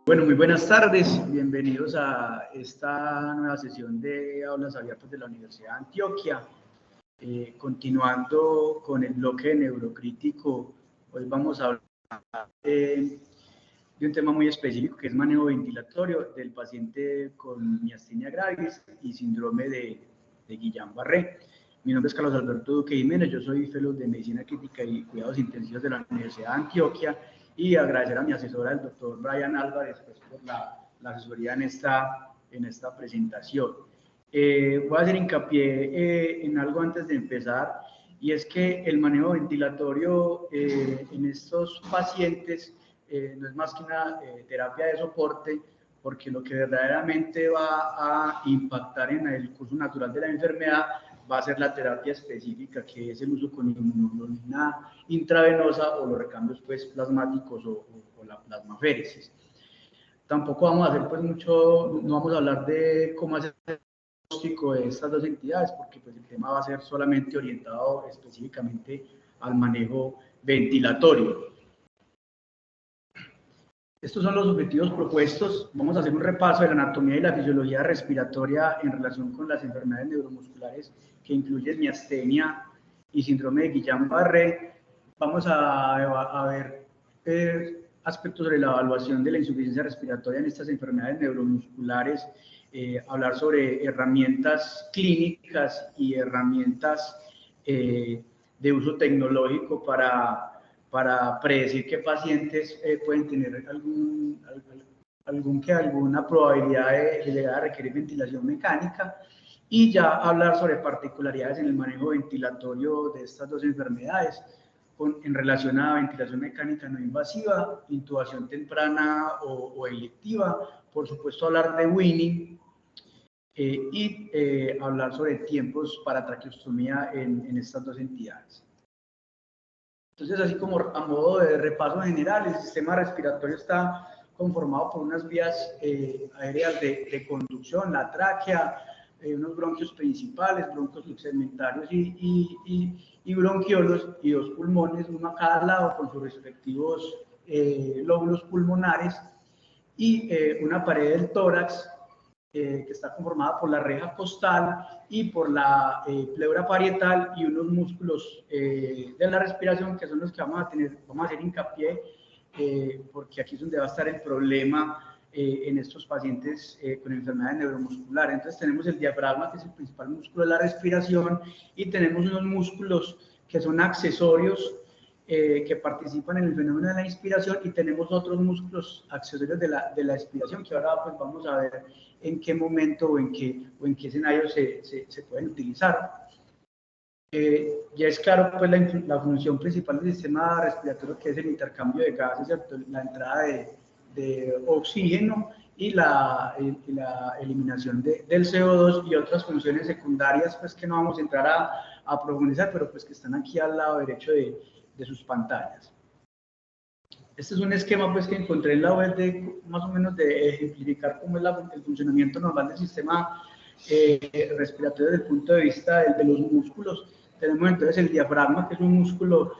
Bueno, muy buenas tardes, bienvenidos a esta nueva sesión de Aulas Abiertas de la Universidad de Antioquia. Continuando con el bloque de neurocrítico, hoy vamos a hablar de un tema muy específico que es manejo ventilatorio del paciente con miastenia gravis y síndrome de Guillain-Barré. Mi nombre es Carlos Alberto Duque Jiménez, yo soy fellow de Medicina Crítica y Cuidados Intensivos de la Universidad de Antioquia, y agradecer a mi asesora, el doctor Brian Álvarez, pues, por la asesoría en esta presentación. Voy a hacer hincapié en algo antes de empezar, y es que el manejo ventilatorio en estos pacientes no es más que una terapia de soporte, porque lo que verdaderamente va a impactar en el curso natural de la enfermedad va a ser la terapia específica, que es el uso con inmunoglobulina intravenosa o los recambios pues, plasmáticos o la plasmaféresis. Tampoco vamos a hacer pues mucho, no vamos a hablar de cómo hacer el diagnóstico de estas dos entidades, porque pues, el tema va a ser solamente orientado específicamente al manejo ventilatorio. Estos son los objetivos propuestos. Vamos a hacer un repaso de la anatomía y la fisiología respiratoria en relación con las enfermedades neuromusculares que incluyen miastenia y síndrome de Guillain-Barré. Vamos a ver aspectos sobre la evaluación de la insuficiencia respiratoria en estas enfermedades neuromusculares, hablar sobre herramientas clínicas y herramientas de uso tecnológico para predecir qué pacientes pueden tener alguna probabilidad de llegar a requerir ventilación mecánica, y ya hablar sobre particularidades en el manejo ventilatorio de estas dos enfermedades en relación a ventilación mecánica no invasiva, intubación temprana o electiva, por supuesto hablar de weaning, y hablar sobre tiempos para traqueostomía en estas dos entidades. Entonces, así como a modo de repaso general, el sistema respiratorio está conformado por unas vías aéreas de conducción, la tráquea, unos bronquios principales, bronquios subsegmentarios y bronquiolos, y dos pulmones, uno a cada lado con sus respectivos lóbulos pulmonares, y una pared del tórax que está conformada por la reja costal y por la pleura parietal, y unos músculos de la respiración que son los que vamos a hacer hincapié, porque aquí es donde va a estar el problema en estos pacientes con enfermedades neuromusculares. Entonces tenemos el diafragma, que es el principal músculo de la respiración, y tenemos unos músculos que son accesorios que participan en el fenómeno de la inspiración, y tenemos otros músculos accesorios de la expiración, que ahora pues vamos a ver en qué momento o en qué escenario se pueden utilizar. Ya es claro pues la función principal del sistema respiratorio, que es el intercambio de gases, ¿cierto? La entrada de oxígeno y la eliminación del CO2, y otras funciones secundarias pues que no vamos a entrar a profundizar, pero pues que están aquí al lado derecho de sus pantallas. Este es un esquema pues que encontré en la web más o menos de ejemplificar cómo es el funcionamiento normal del sistema respiratorio desde el punto de vista de los músculos. Tenemos entonces el diafragma, que es un músculo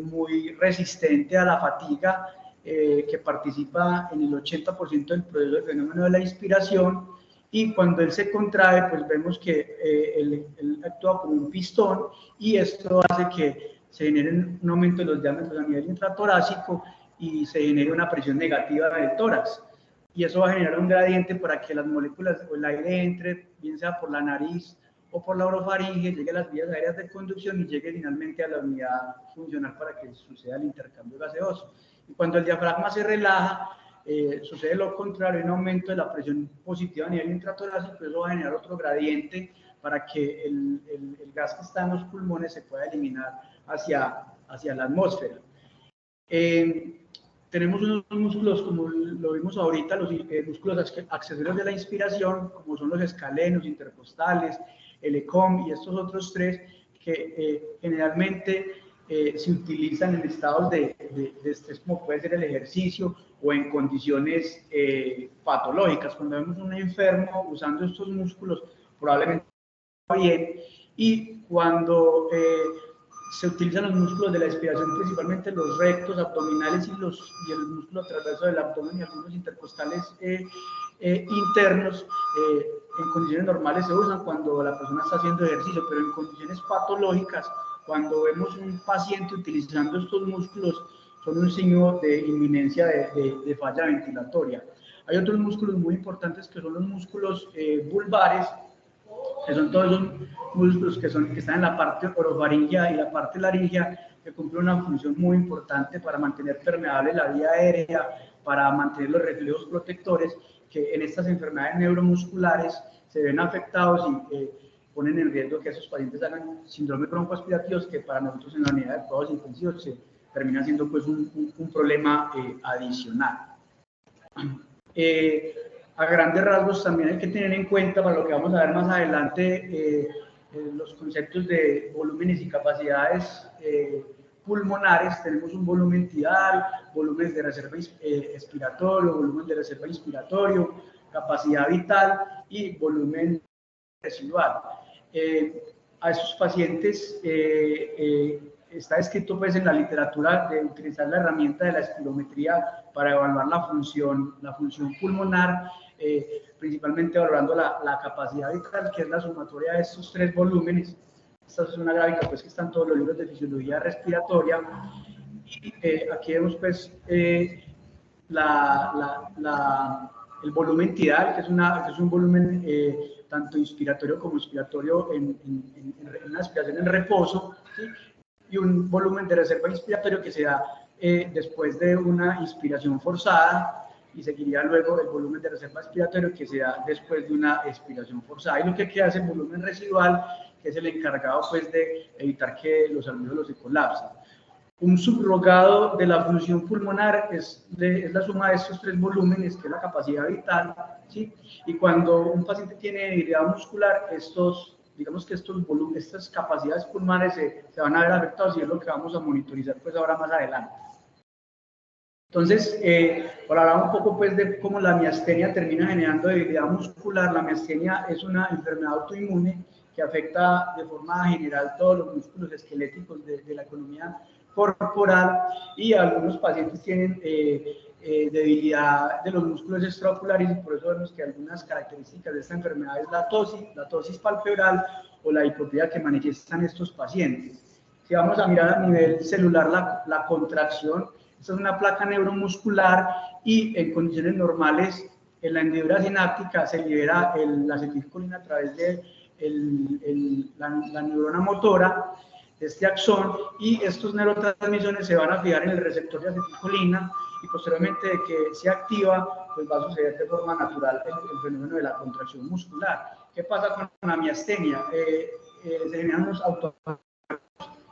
muy resistente a la fatiga, que participa en el 80% del proceso del fenómeno de la inspiración, y cuando él se contrae, pues vemos que él actúa como un pistón, y esto hace que se genere un aumento de los diámetros a nivel intratorácico y se genere una presión negativa del tórax, y eso va a generar un gradiente para que las moléculas o el aire entre, bien sea por la nariz o por la orofaringe, llegue a las vías aéreas de conducción y llegue finalmente a la unidad funcional para que suceda el intercambio gaseoso. Y cuando el diafragma se relaja, sucede lo contrario, un aumento de la presión positiva a nivel intratorácico, eso va a generar otro gradiente para que el gas que está en los pulmones se pueda eliminar hacia la atmósfera. Tenemos unos músculos, como lo vimos ahorita, los músculos accesorios de la inspiración, como son los escalenos, intercostales, el ECOM y estos otros tres, que generalmente se utilizan en estados de estrés, como puede ser el ejercicio o en condiciones patológicas. Cuando vemos un enfermo usando estos músculos, probablemente está bien, y cuando se utilizan los músculos de la expiración, principalmente los rectos, abdominales y el músculo transverso del abdomen y algunos intercostales internos. En condiciones normales se usan cuando la persona está haciendo ejercicio, pero en condiciones patológicas, cuando vemos un paciente utilizando estos músculos, son un signo de inminencia de falla ventilatoria. Hay otros músculos muy importantes que son los músculos vulvares, que son todos esos músculos que están en la parte orofaringea y la parte laringea, que cumplen una función muy importante para mantener permeable la vía aérea, para mantener los reflejos protectores, que en estas enfermedades neuromusculares se ven afectados y ponen en riesgo que esos pacientes hagan síndrome broncoaspirativos, que para nosotros en la unidad de cuidados intensivos se termina siendo pues un problema adicional. A grandes rasgos también hay que tener en cuenta, para lo que vamos a ver más adelante, los conceptos de volúmenes y capacidades pulmonares. Tenemos un volumen tidal, volúmenes de reserva expiratorio, volumen de reserva inspiratorio, capacidad vital y volumen residual. A estos pacientes está escrito pues en la literatura de utilizar la herramienta de la espirometría para evaluar la función pulmonar, principalmente valorando la capacidad vital, que es la sumatoria de estos tres volúmenes. Esta es una gráfica pues que está en todos los libros de fisiología respiratoria. Y aquí vemos pues el volumen tidal, que es un volumen tanto inspiratorio como expiratorio en una aspiración en reposo, ¿sí? Y un volumen de reserva inspiratorio que se da después de una inspiración forzada, y seguiría luego el volumen de reserva expiratorio que se da después de una expiración forzada. Y lo que queda es el volumen residual, que es el encargado pues de evitar que los alvéolos se colapsen. Un subrogado de la función pulmonar es la suma de estos tres volúmenes, que es la capacidad vital, ¿sí? Y cuando un paciente tiene debilidad muscular, digamos que estas capacidades pulmonares se van a ver afectadas, y es lo que vamos a monitorizar pues ahora más adelante. Entonces, por hablar un poco pues de cómo la miastenia termina generando debilidad muscular. La miastenia es una enfermedad autoinmune que afecta de forma general todos los músculos esqueléticos de la economía corporal, y algunos pacientes tienen debilidad de los músculos extraoculares, y por eso vemos que algunas características de esta enfermedad es la tosis palpebral o la hipotía que manifiestan estos pacientes. Si vamos a mirar a nivel celular la contracción, esta es una placa neuromuscular, y en condiciones normales en la hendidura sináptica se libera la acetilcolina a través de la neurona motora, este axón, y estos neurotransmisiones se van a fijar en el receptor de acetilcolina, y posteriormente de que se activa, pues va a suceder de forma natural el fenómeno de la contracción muscular. ¿Qué pasa con la miastenia? Se generan unos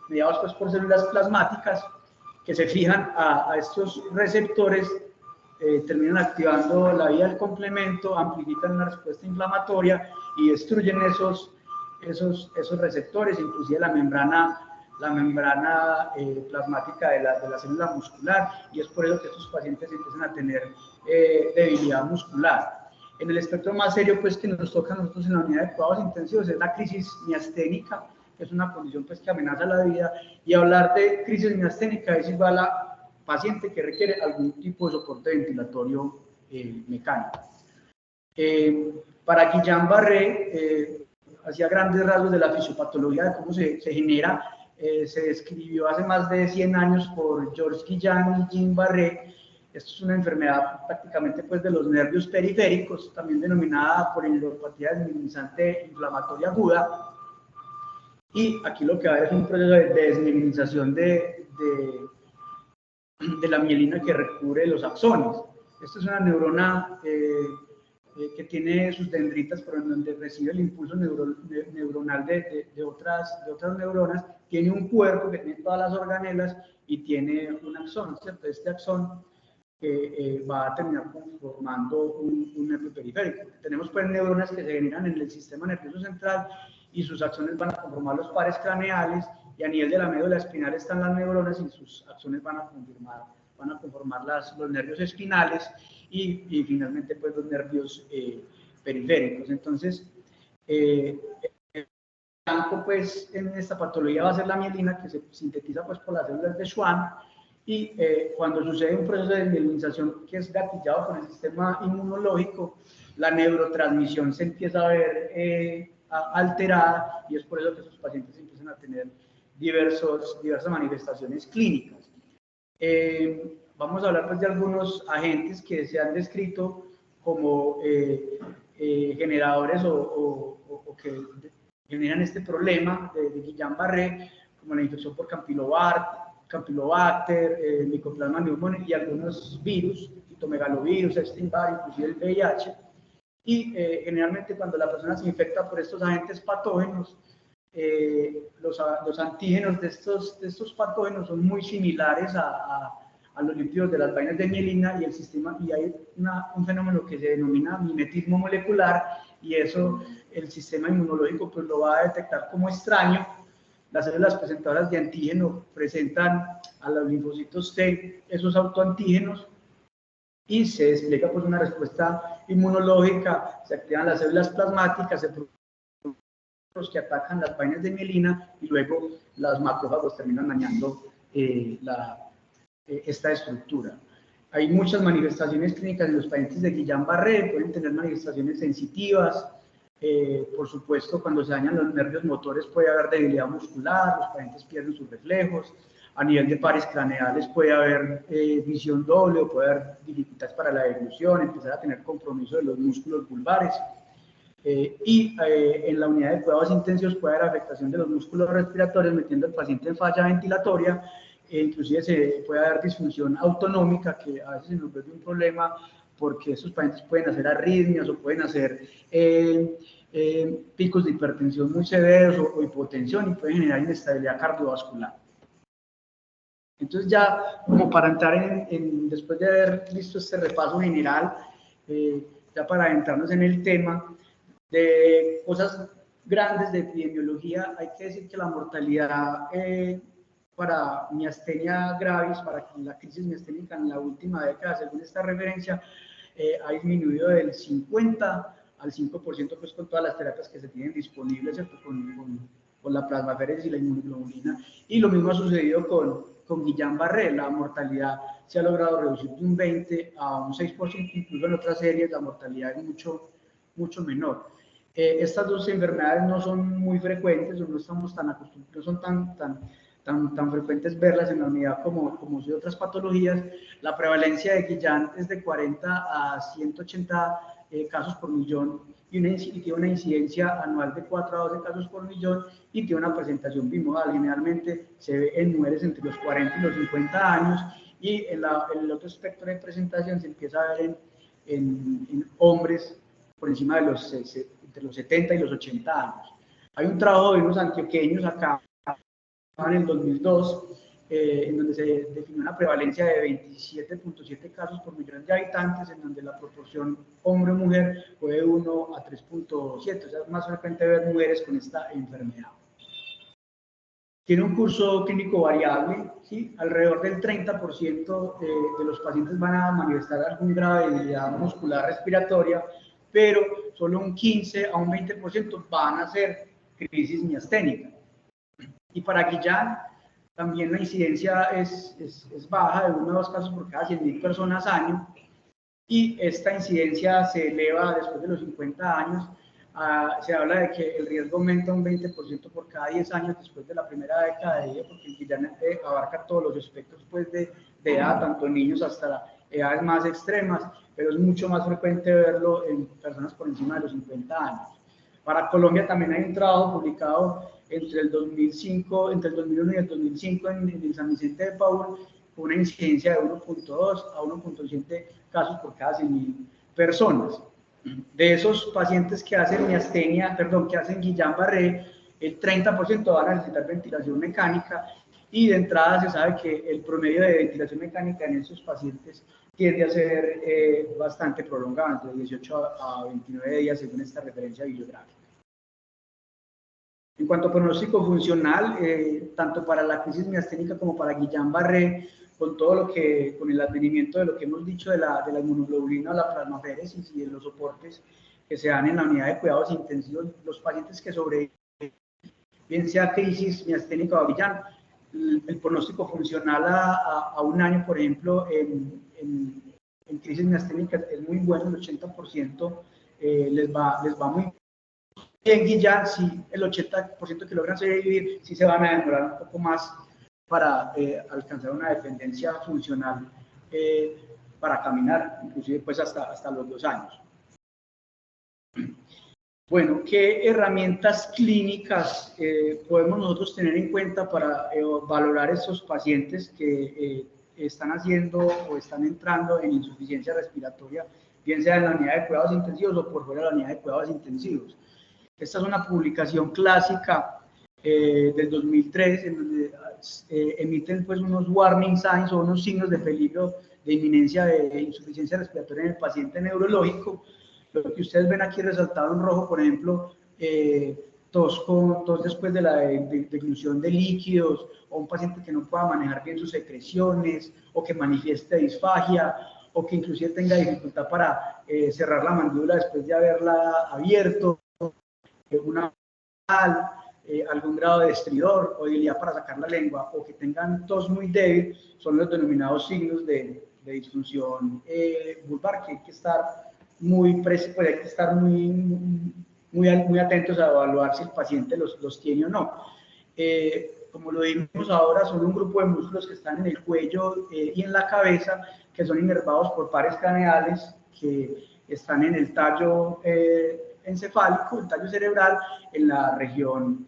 mediados pues por células plasmáticas que se fijan a estos receptores, terminan activando la vía del complemento, amplifican una respuesta inflamatoria y destruyen esos receptores, inclusive la membrana plasmática de la célula muscular, y es por eso que estos pacientes empiezan a tener debilidad muscular. En el espectro más serio pues que nos toca a nosotros en la unidad de cuidados intensivos es la crisis miasténica, que es una condición pues que amenaza la vida, y hablar de crisis miasténica es igual a paciente que requiere algún tipo de soporte ventilatorio mecánico. Para Guillain-Barré, hacía grandes rasgos de la fisiopatología, de cómo se genera, se describió hace más de 100 años por Georges Guillain y Jean Barré. Esto es una enfermedad prácticamente pues, de los nervios periféricos, también denominada por neuropatía desmielinizante inflamatoria aguda. Y aquí lo que va a haber es un proceso de desmielinización de la mielina que recubre los axones. Esta es una neurona que tiene sus dendritas por donde recibe el impulso neuronal de otras neuronas, tiene un cuerpo que tiene todas las organelas y tiene un axón, ¿cierto? Este axón va a terminar conformando un nervio periférico. Tenemos pues neuronas que se generan en el sistema nervioso central, y sus axones van a conformar los pares craneales, y a nivel de la médula espinal están las neuronas, y sus axones van a conformar los nervios espinales, y finalmente pues los nervios periféricos. Entonces, blanco, pues, en esta patología va a ser la mielina, que se sintetiza, pues, por las células de Schwann, y cuando sucede un proceso de mielinización que es gatillado por el sistema inmunológico, la neurotransmisión se empieza a ver alterada, y es por eso que esos pacientes empiezan a tener diversas manifestaciones clínicas. Vamos a hablar, pues, de algunos agentes que se han descrito como generadores o que generan este problema de Guillain-Barré, como la infección por Campylobacter, Mycoplasma pneumoniae y algunos virus, citomegalovirus, Epstein-Barr, inclusive el VIH. Y generalmente cuando la persona se infecta por estos agentes patógenos, los antígenos de estos patógenos son muy similares a los lípidos de las vainas de mielina, y el sistema, y hay un fenómeno que se denomina mimetismo molecular, y eso el sistema inmunológico pues lo va a detectar como extraño. Las células presentadoras de antígeno presentan a los linfocitos T esos autoantígenos y se despliega pues una respuesta inmunológica, se activan las células plasmáticas, se producen los que atacan las vainas de mielina, y luego los macrófagos terminan dañando esta estructura. Hay muchas manifestaciones clínicas en los pacientes de Guillain-Barré, pueden tener manifestaciones sensitivas, por supuesto cuando se dañan los nervios motores puede haber debilidad muscular, los pacientes pierden sus reflejos, a nivel de pares craneales puede haber visión doble, o puede haber dificultades para la deglución, empezar a tener compromiso de los músculos vulvares, en la unidad de cuidados intensivos puede haber afectación de los músculos respiratorios, metiendo al paciente en falla ventilatoria, inclusive se puede haber disfunción autonómica, que a veces se nos vuelve un problema porque esos pacientes pueden hacer arritmias o pueden hacer picos de hipertensión muy severos o hipotensión, y pueden generar inestabilidad cardiovascular. Entonces ya como para entrar después de haber visto este repaso general, ya para adentrarnos en el tema de cosas grandes de epidemiología, hay que decir que la mortalidad para miastenia gravis, para la crisis miasténica en la última década, según esta referencia, ha disminuido del 50 al 5%, pues con todas las terapias que se tienen disponibles, ¿cierto? Con la plasmaféresis y la inmunoglobulina, y lo mismo ha sucedido con Guillain-Barré. La mortalidad se ha logrado reducir de un 20 a un 6%, incluso en otras series la mortalidad es mucho menor. Estas dos enfermedades no son muy frecuentes, o no estamos tan acostumbrados, no son tan frecuentes verlas en la unidad como de otras patologías. La prevalencia de Guillain es de 40 a 180 casos por millón, y tiene una incidencia anual de 4 a 12 casos por millón, y tiene una presentación bimodal. Generalmente se ve en mujeres entre los 40 y los 50 años, y en el otro espectro de presentación se empieza a ver en hombres por encima de entre los 70 y los 80 años. Hay un trabajo de unos antioqueños acá en el 2002, en donde se definió una prevalencia de 27.7 casos por millón de habitantes, en donde la proporción hombre-mujer fue de 1 a 3.7, o sea, es más frecuente ver mujeres con esta enfermedad. Tiene un curso clínico variable, ¿sí? Alrededor del 30% de los pacientes van a manifestar algún grado de debilidad muscular respiratoria, pero solo un 15 a un 20% van a ser crisis miasténica. Y para Guillain también la incidencia es baja, de 1 a 2 casos por cada 100.000 personas año, y esta incidencia se eleva después de los 50 años. Se habla de que el riesgo aumenta un 20% por cada 10 años después de la primera década de vida, porque el Guillain abarca todos los espectros pues, de edad, tanto niños hasta edades más extremas, pero es mucho más frecuente verlo en personas por encima de los 50 años. Para Colombia también hay un trabajo publicado entre el 2001 y el 2005 en San Vicente de Paúl, con una incidencia de 1.2 a 1.7 casos por cada 100.000 personas. De esos pacientes que hacen que hacen Guillain-Barré, el 30% van a necesitar ventilación mecánica, y de entrada se sabe que el promedio de ventilación mecánica en esos pacientes tiende a ser bastante prolongado, entre 18 a 29 días según esta referencia bibliográfica. En cuanto a pronóstico funcional, tanto para la crisis miasténica como para Guillain-Barré, con el advenimiento de lo que hemos dicho de la inmunoglobulina, la plasmaféresis y de los soportes que se dan en la unidad de cuidados intensivos, los pacientes que sobreviven bien sea crisis miasténica o Avillán, el pronóstico funcional a un año, por ejemplo, en crisis miasténicas es muy bueno, el 80% les va muy bien. Y ya si el 80% que logran sobrevivir, sí se van a demorar un poco más para alcanzar una dependencia funcional para caminar, inclusive pues hasta los 2 años. Bueno, ¿qué herramientas clínicas podemos nosotros tener en cuenta para valorar estos pacientes que están haciendo o están entrando en insuficiencia respiratoria, bien sea en la unidad de cuidados intensivos o por fuera de la unidad de cuidados intensivos? Esta es una publicación clásica del 2003, en donde emiten pues unos warning signs o unos signos de peligro de inminencia de insuficiencia respiratoria en el paciente neurológico. Lo que ustedes ven aquí resaltado en rojo, por ejemplo, tos después de la deglución de líquidos, o un paciente que no pueda manejar bien sus secreciones, o que manifieste disfagia, o que inclusive tenga dificultad para cerrar la mandíbula después de haberla abierto, una algún grado de estridor o debilidad para sacar la lengua, o que tengan tos muy débil, son los denominados signos de disfunción vulvar, que hay que estar muy atentos a evaluar si el paciente los tiene o no. Como lo vimos ahora, son un grupo de músculos que están en el cuello y en la cabeza, que son inervados por pares craneales que están en el tallo encefálico, el tallo cerebral, en la región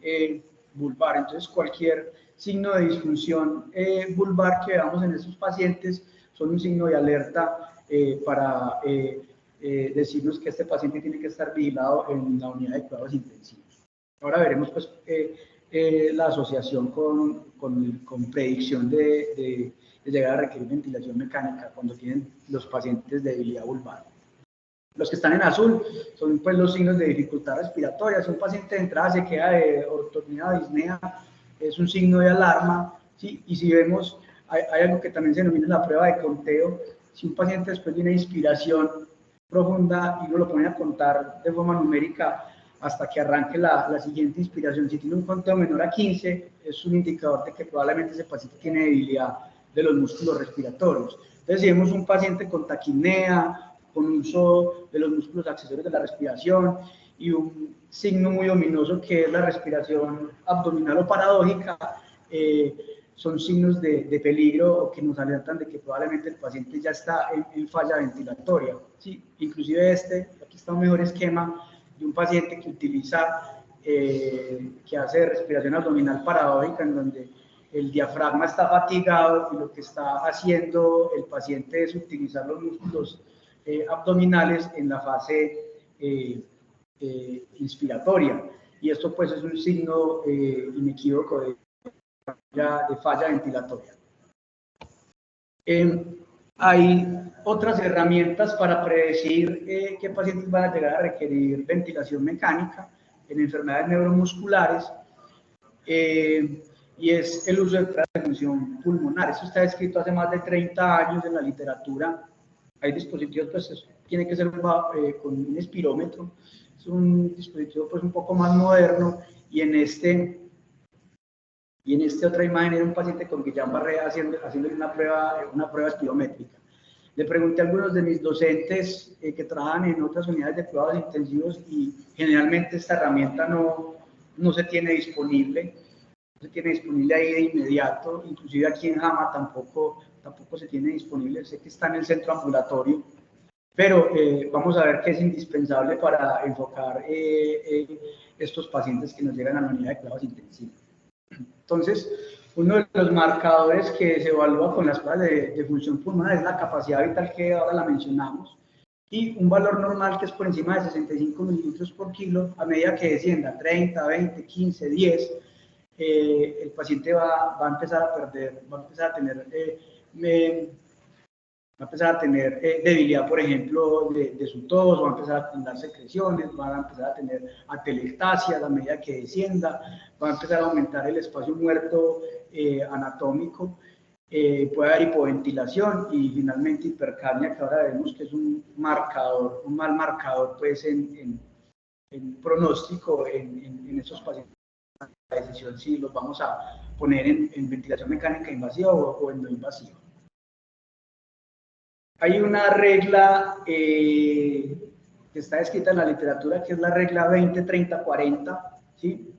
vulvar. Entonces, cualquier signo de disfunción vulvar que veamos en estos pacientes son un signo de alerta para decirnos que este paciente tiene que estar vigilado en la unidad de cuidados intensivos. Ahora veremos pues la asociación con predicción de llegar a requerir ventilación mecánica cuando tienen los pacientes de debilidad vulvar. Los que están en azul son pues los signos de dificultad respiratoria. Si un paciente de entrada se queda de ortotonía o disnea, es un signo de alarma, ¿sí? Y si vemos, hay algo que también se denomina la prueba de conteo. Si un paciente después de una inspiración profunda y uno lo pone a contar de forma numérica hasta que arranque la siguiente inspiración, si tiene un conteo menor a 15, es un indicador de que probablemente ese paciente tiene debilidad de los músculos respiratorios. Entonces, si vemos un paciente con taquipnea, con uso de los músculos accesorios de la respiración y un signo muy ominoso que es la respiración abdominal o paradójica, son signos de peligro o que nos alertan de que probablemente el paciente ya está en falla ventilatoria. Sí, inclusive aquí está un mejor esquema de un paciente que utiliza, que hace respiración abdominal paradójica, en donde el diafragma está fatigado y lo que está haciendo el paciente es utilizar los músculos abdominales en la fase inspiratoria. Y esto pues es un signo inequívoco de falla ventilatoria. Hay otras herramientas para predecir qué pacientes van a llegar a requerir ventilación mecánica en enfermedades neuromusculares, y es el uso de pruebas de función pulmonar. Esto está escrito hace más de 30 años en la literatura. Hay dispositivos, pues tiene que ser con un espirómetro, es un dispositivo pues un poco más moderno, y en esta otra imagen era un paciente con Guillain-Barré haciéndole una prueba espirométrica. Le pregunté a algunos de mis docentes que trabajan en otras unidades de cuidados intensivos, y generalmente esta herramienta no se tiene disponible. Se tiene disponible ahí de inmediato, inclusive aquí en JAMA tampoco se tiene disponible. Sé que está en el centro ambulatorio, pero vamos a ver que es indispensable para enfocar estos pacientes que nos llegan a la unidad de cuidados intensivos. Entonces, uno de los marcadores que se evalúa con las pruebas de función pulmonar es la capacidad vital, que ahora la mencionamos, y un valor normal que es por encima de 65 mililitros por kilo. A medida que descienda 30, 20, 15, 10, el paciente va a empezar a perder, va a empezar a tener debilidad, por ejemplo, de su tos, va a empezar a tener secreciones, va a empezar a tener atelectasia a medida que descienda, va a empezar a aumentar el espacio muerto anatómico, puede haber hipoventilación y finalmente hipercapnia, que ahora vemos que es un mal marcador pues en pronóstico en estos pacientes la decisión si los vamos a poner en ventilación mecánica invasiva o en no invasiva. Hay una regla que está escrita en la literatura, que es la regla 20-30-40, ¿sí?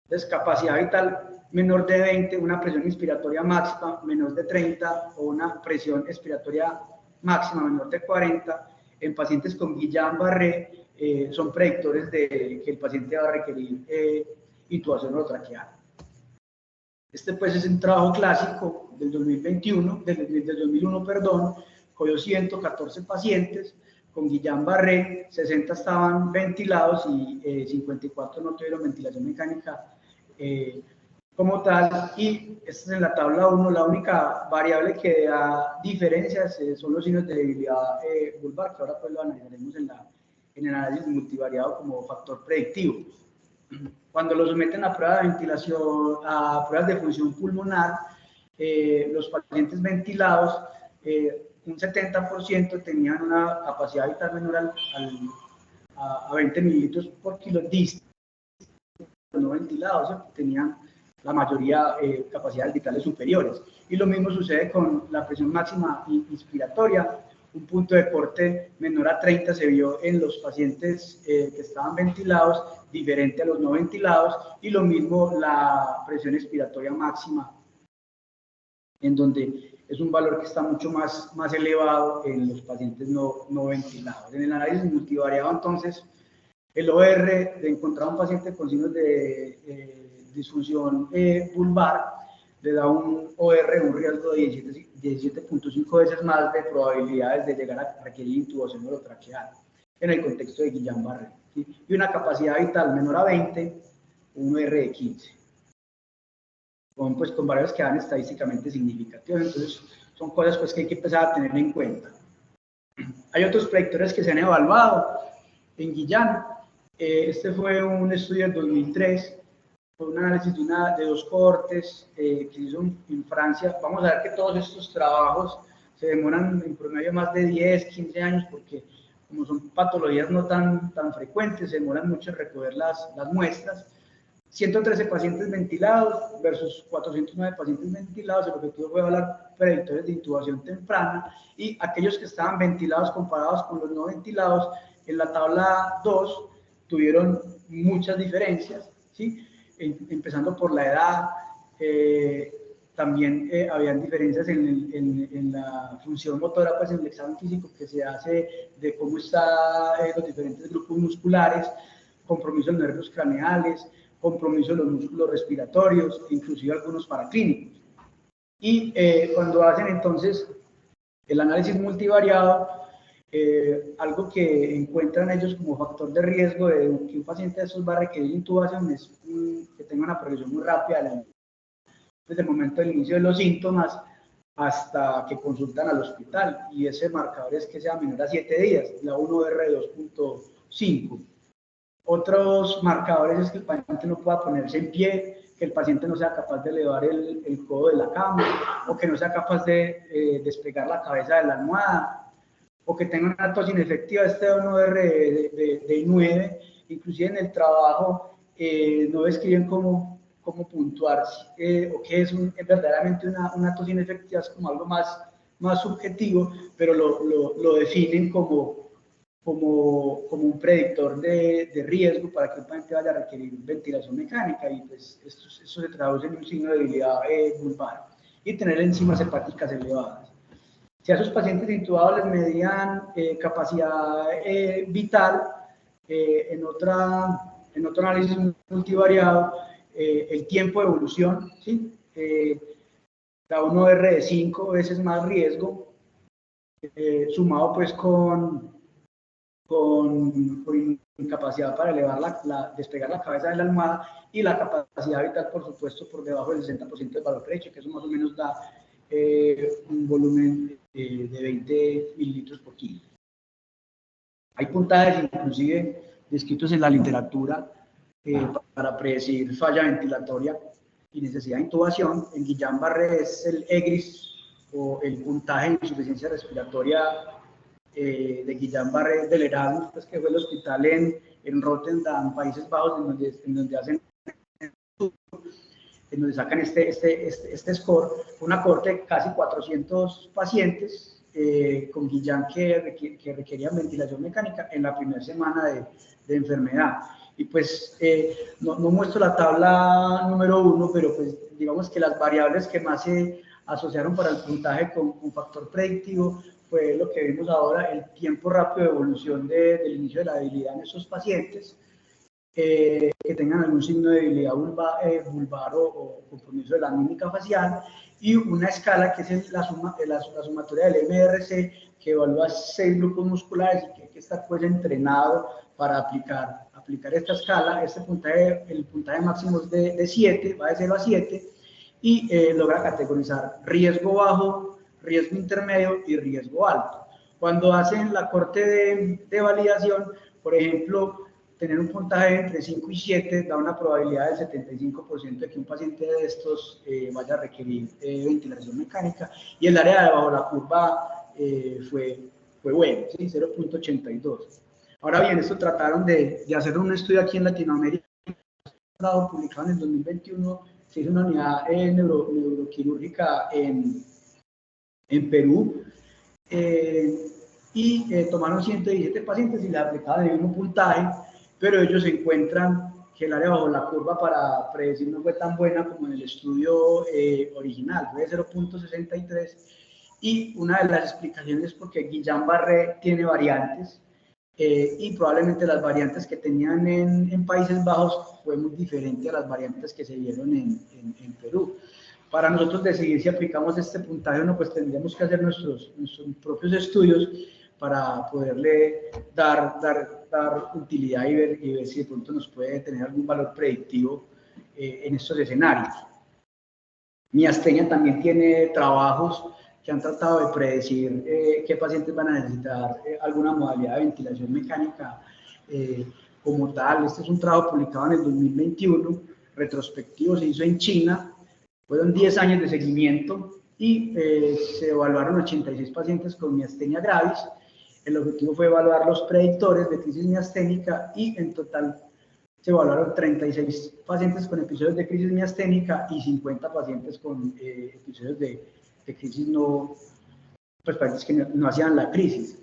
Entonces, capacidad vital menor de 20, una presión inspiratoria máxima menor de 30 o una presión expiratoria máxima menor de 40, en pacientes con Guillain-Barré son predictores de que el paciente va a requerir intubación orotraqueal. Este pues es un trabajo clásico del 2021, del 2001, perdón, cogió 114 pacientes con Guillain-Barré, 60 estaban ventilados y 54 no tuvieron ventilación mecánica como tal. Y esta es en la tabla 1, la única variable que da diferencias son los signos de debilidad vulvar, que ahora pues lo analizaremos en el análisis multivariado como factor predictivo. Cuando lo someten a pruebas de ventilación, a pruebas de función pulmonar, los pacientes ventilados, un 70% tenían una capacidad vital menor a 20 mililitros por kilo distinto. No ventilados tenían la mayoría capacidades vitales superiores. Y lo mismo sucede con la presión máxima inspiratoria. Un punto de corte menor a 30 se vio en los pacientes que estaban ventilados, diferente a los no ventilados, y lo mismo la presión expiratoria máxima, en donde es un valor que está mucho más elevado en los pacientes no ventilados. En el análisis multivariado, entonces, el OR de encontrar un paciente con signos de disfunción vulvar le da un OR, un riesgo de 17.5 veces más de probabilidades de llegar a requerir intubación orotraqueal en el contexto de Guillain-Barré, ¿sí? Y una capacidad vital menor a 20, un OR de 15. Con variables que dan estadísticamente significativas. Entonces, son cosas pues, que hay que empezar a tener en cuenta. Hay otros predictores que se han evaluado en Guillain. Este fue un estudio del 2003, fue un análisis de dos cohortes que se hizo en Francia. Vamos a ver que todos estos trabajos se demoran en promedio más de 10, 15 años, porque como son patologías no tan frecuentes, se demoran mucho en recoger las muestras. 113 pacientes ventilados versus 409 pacientes ventilados. El objetivo fue evaluar predictores de intubación temprana y aquellos que estaban ventilados comparados con los no ventilados. En la tabla 2 tuvieron muchas diferencias, ¿sí? Empezando por la edad, también habían diferencias en la función motora, pues en el examen físico que se hace de cómo están los diferentes grupos musculares, compromiso de nervios craneales, compromiso de los músculos respiratorios, inclusive algunos paraclínicos. Y cuando hacen entonces el análisis multivariado, algo que encuentran ellos como factor de riesgo de que un paciente de esos va a requerir intubación es que tenga una progresión muy rápida desde el momento del inicio de los síntomas hasta que consultan al hospital, y ese marcador es que sea menor a 7 días, la 1R de 2.5. Otros marcadores es que el paciente no pueda ponerse en pie, que el paciente no sea capaz de elevar el codo de la cama, o que no sea capaz de despegar la cabeza de la almohada, o que tenga una tos inefectiva. Este 1R de 9, inclusive en el trabajo no describen cómo puntuar o que es verdaderamente una tos inefectiva, es como algo más subjetivo, pero lo definen como un predictor de riesgo para que el paciente vaya a requerir ventilación mecánica, y pues eso se traduce en un signo de debilidad vulvar y tener enzimas hepáticas elevadas. Si a esos pacientes intubados les medían capacidad vital, en otro análisis multivariado, el tiempo de evolución, ¿sí? Da 1R de 5 veces más riesgo, sumado pues con incapacidad para elevar despegar la cabeza de la almohada, y la capacidad vital, por supuesto, por debajo del 60% del valor precio, que eso más o menos da un volumen de 20 mililitros por kilo. Hay puntajes inclusive descritos en la literatura para predecir falla ventilatoria y necesidad de intubación. En Guillain-Barré es el EGRIS, o el puntaje de insuficiencia respiratoria de Guillain-Barré del Erasmus, pues, que fue el hospital en Rotterdam, Países Bajos, en donde hacen en donde sacan este score, una cohorte de casi 400 pacientes con Guillain que requerían ventilación mecánica en la primera semana de enfermedad. Y pues no muestro la tabla número 1, pero pues digamos que las variables que más se asociaron para el puntaje con factor predictivo fue lo que vimos ahora, el tiempo rápido de evolución del inicio de la debilidad en esos pacientes, que tengan algún signo de debilidad vulvar o compromiso de la mímica facial, y una escala que es la sumatoria del MRC, que evalúa 6 grupos musculares y que hay que estar pues entrenado para aplicar esta escala. El puntaje máximo es de 7, va de 0 a 7, y logra categorizar riesgo bajo, riesgo intermedio y riesgo alto. Cuando hacen la corte de validación, por ejemplo, tener un puntaje entre 5 y 7 da una probabilidad del 75% de que un paciente de estos vaya a requerir ventilación mecánica, y el área de bajo la curva fue bueno, ¿sí? 0.82. Ahora bien, esto trataron de hacer un estudio aquí en Latinoamérica, publicado en el 2021, se hizo una unidad neuroquirúrgica en Perú, y tomaron 117 pacientes y les aplicaban el mismo puntaje, pero ellos encuentran que el área bajo la curva para predecir no fue tan buena como en el estudio original, fue de 0.63, y una de las explicaciones es porque Guillain-Barré tiene variantes, y probablemente las variantes que tenían en Países Bajos fue muy diferente a las variantes que se vieron en Perú. Para nosotros decidir si aplicamos este puntaje o no, pues tendríamos que hacer nuestros propios estudios para poderle dar utilidad y ver si de pronto nos puede tener algún valor predictivo en estos escenarios. Miastenia también tiene trabajos que han tratado de predecir qué pacientes van a necesitar alguna modalidad de ventilación mecánica como tal. Este es un trabajo publicado en el 2021, retrospectivo, se hizo en China. Fueron 10 años de seguimiento y se evaluaron 86 pacientes con miastenia gravis. El objetivo fue evaluar los predictores de crisis miasténica, y en total se evaluaron 36 pacientes con episodios de crisis miasténica y 50 pacientes con episodios de crisis pues pacientes que no hacían la crisis.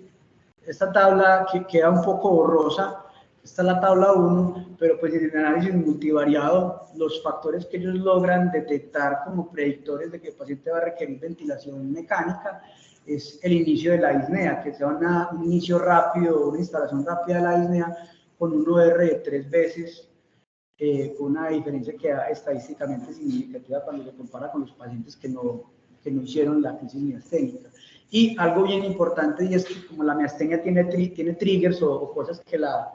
Esta tabla que queda un poco borrosa. Esta es la tabla 1, pero pues en el análisis multivariado, los factores que ellos logran detectar como predictores de que el paciente va a requerir ventilación mecánica es el inicio de la disnea, que sea un inicio rápido, una instalación rápida de la disnea con un OR de 3 veces, con una diferencia que da estadísticamente significativa cuando se compara con los pacientes que no hicieron la crisis miasténica. Y algo bien importante, y es que como la miastenia tiene triggers o cosas que la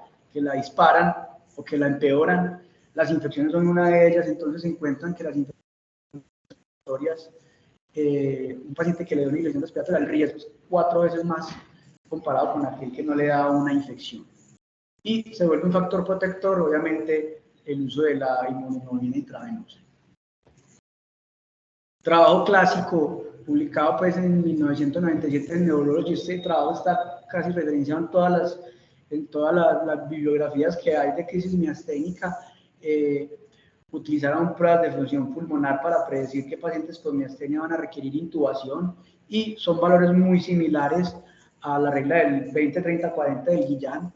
disparan o que la empeoran, las infecciones son una de ellas. Entonces se encuentran que las infecciones, un paciente que le da una infección respiratoria, el riesgo es 4 veces más comparado con aquel que no le da una infección. Y se vuelve un factor protector, obviamente, el uso de la inmunoglobulina intravenosa. Trabajo clásico, publicado pues en 1997 en Neurology. Este trabajo está casi referenciado en todas las bibliografías que hay de crisis miasténica. Utilizaron pruebas de función pulmonar para predecir qué pacientes con miastenia van a requerir intubación, y son valores muy similares a la regla del 20-30-40 del Guillain.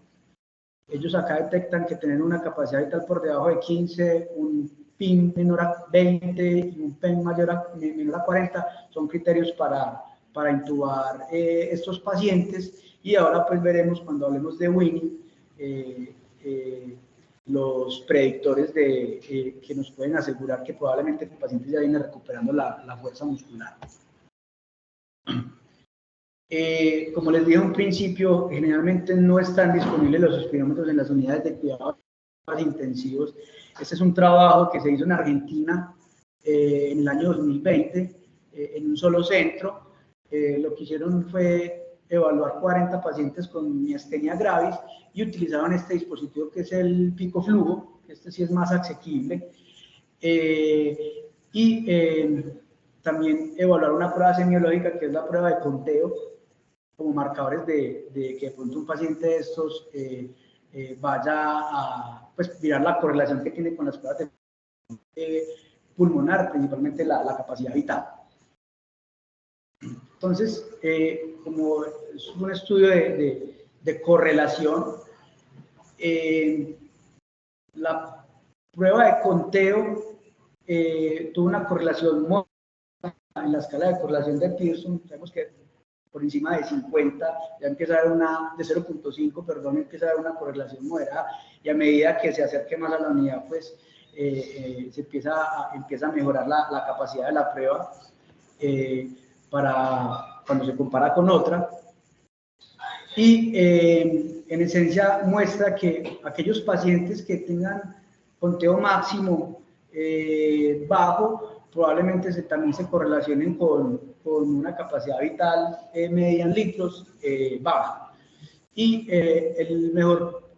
Ellos acá detectan que tener una capacidad vital por debajo de 15, un PIN menor a 20 y un PEN menor a 40 son criterios para intubar estos pacientes. Y ahora pues veremos, cuando hablemos de Winning, los predictores que nos pueden asegurar que probablemente el paciente ya viene recuperando la fuerza muscular. Como les dije en un principio, generalmente no están disponibles los espirómetros en las unidades de cuidados intensivos. Este es un trabajo que se hizo en Argentina en el año 2020, en un solo centro. Lo que hicieron fue evaluar 40 pacientes con miastenia gravis y utilizaron este dispositivo que es el picoflujo, que este sí es más asequible, también evaluar una prueba semiológica, que es la prueba de conteo, como marcadores de que de pronto un paciente de estos vaya a pues, mirar la correlación que tiene con las pruebas de pulmonar, principalmente la capacidad vital. Entonces, como es un estudio de correlación, la prueba de conteo tuvo una correlación muy en la escala de correlación de Pearson. Sabemos que por encima de 50 ya empieza a haber una, de 0.5, perdón, empieza a haber una correlación moderada, y a medida que se acerque más a la unidad, pues se empieza a mejorar la capacidad de la prueba para cuando se compara con otra. Y en esencia muestra que aquellos pacientes que tengan conteo máximo bajo probablemente también se correlacionen con una capacidad vital media en litros baja. Y el mejor,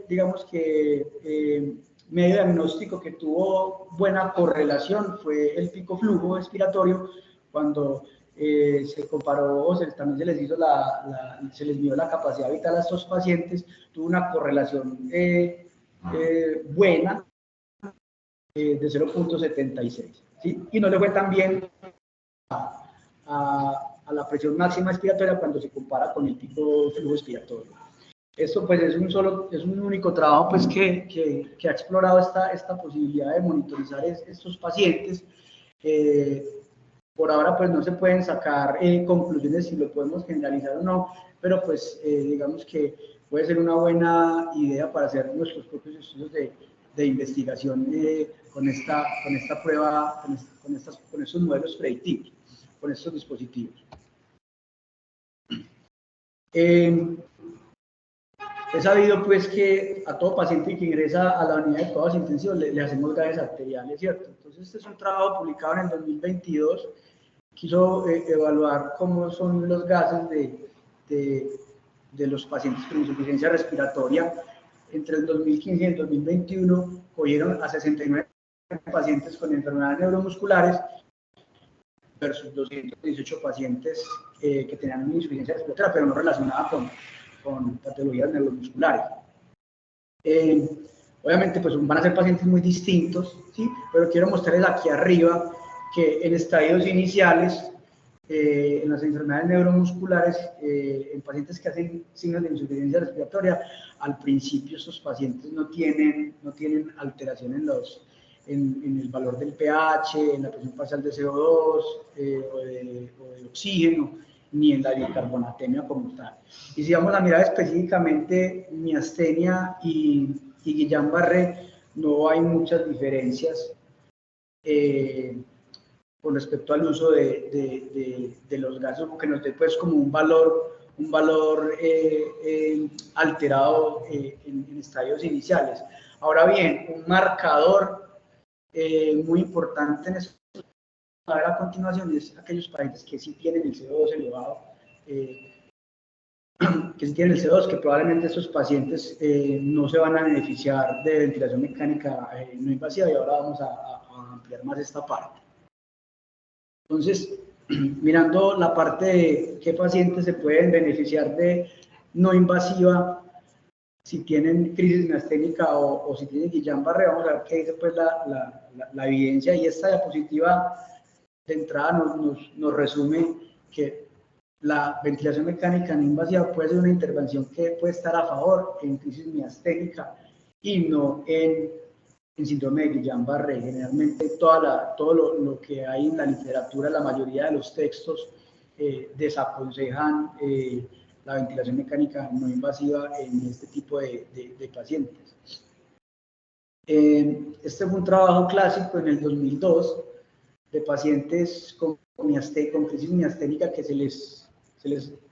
digamos que medio diagnóstico que tuvo buena correlación fue el pico flujo expiratorio, cuando se comparó, o también se les hizo se les midió la capacidad vital a estos pacientes, tuvo una correlación buena de 0.76, ¿sí? Y no le fue tan bien a la presión máxima expiratoria cuando se compara con el pico flujo expiratorio. Esto pues es un único trabajo pues que ha explorado esta posibilidad de monitorizar estos pacientes. Por ahora pues no se pueden sacar conclusiones si lo podemos generalizar o no, pero pues digamos que puede ser una buena idea para hacer nuestros propios estudios de investigación con esta prueba, con estos modelos predictivos, con estos dispositivos. He sabido pues que a todo paciente que ingresa a la unidad de cuidados intensivos le hacemos gases arteriales, ¿cierto? Entonces este es un trabajo publicado en el 2022, quiso evaluar cómo son los gases de los pacientes con insuficiencia respiratoria. Entre el 2015 y el 2021 cogieron a 69 pacientes con enfermedades neuromusculares versus 218 pacientes que tenían insuficiencia respiratoria, pero no relacionada con patologías neuromusculares. Obviamente pues van a ser pacientes muy distintos, ¿sí? Pero quiero mostrarles aquí arriba que en estadios iniciales, en las enfermedades neuromusculares, en pacientes que hacen signos de insuficiencia respiratoria, al principio estos pacientes no tienen alteración en el valor del pH, en la presión parcial de CO2 o de oxígeno, ni en la bicarbonatemia como tal. Y si vamos a mirar específicamente miastenia y Guillain-Barré, no hay muchas diferencias con respecto al uso de los gases, porque nos dé pues como un valor alterado en estadios iniciales. Ahora bien, un marcador muy importante en eso a ver a continuación es aquellos pacientes que sí tienen el CO2 elevado, que sí tienen el CO2, que probablemente estos pacientes no se van a beneficiar de ventilación mecánica no invasiva, y ahora vamos a ampliar más esta parte. Entonces, mirando la parte de qué pacientes se pueden beneficiar de no invasiva, si tienen crisis miasténica o si tienen Guillain-Barré, vamos a ver qué dice pues la evidencia, y esta diapositiva de entrada nos resume que la ventilación mecánica no invasiva puede ser una intervención que puede estar a favor en crisis miasténica y no en síndrome de Guillain-Barré. Generalmente todo lo que hay en la literatura, la mayoría de los textos desaconsejan la ventilación mecánica no invasiva en este tipo de pacientes. Este fue un trabajo clásico en el 2002 de pacientes con crisis miasténica que se les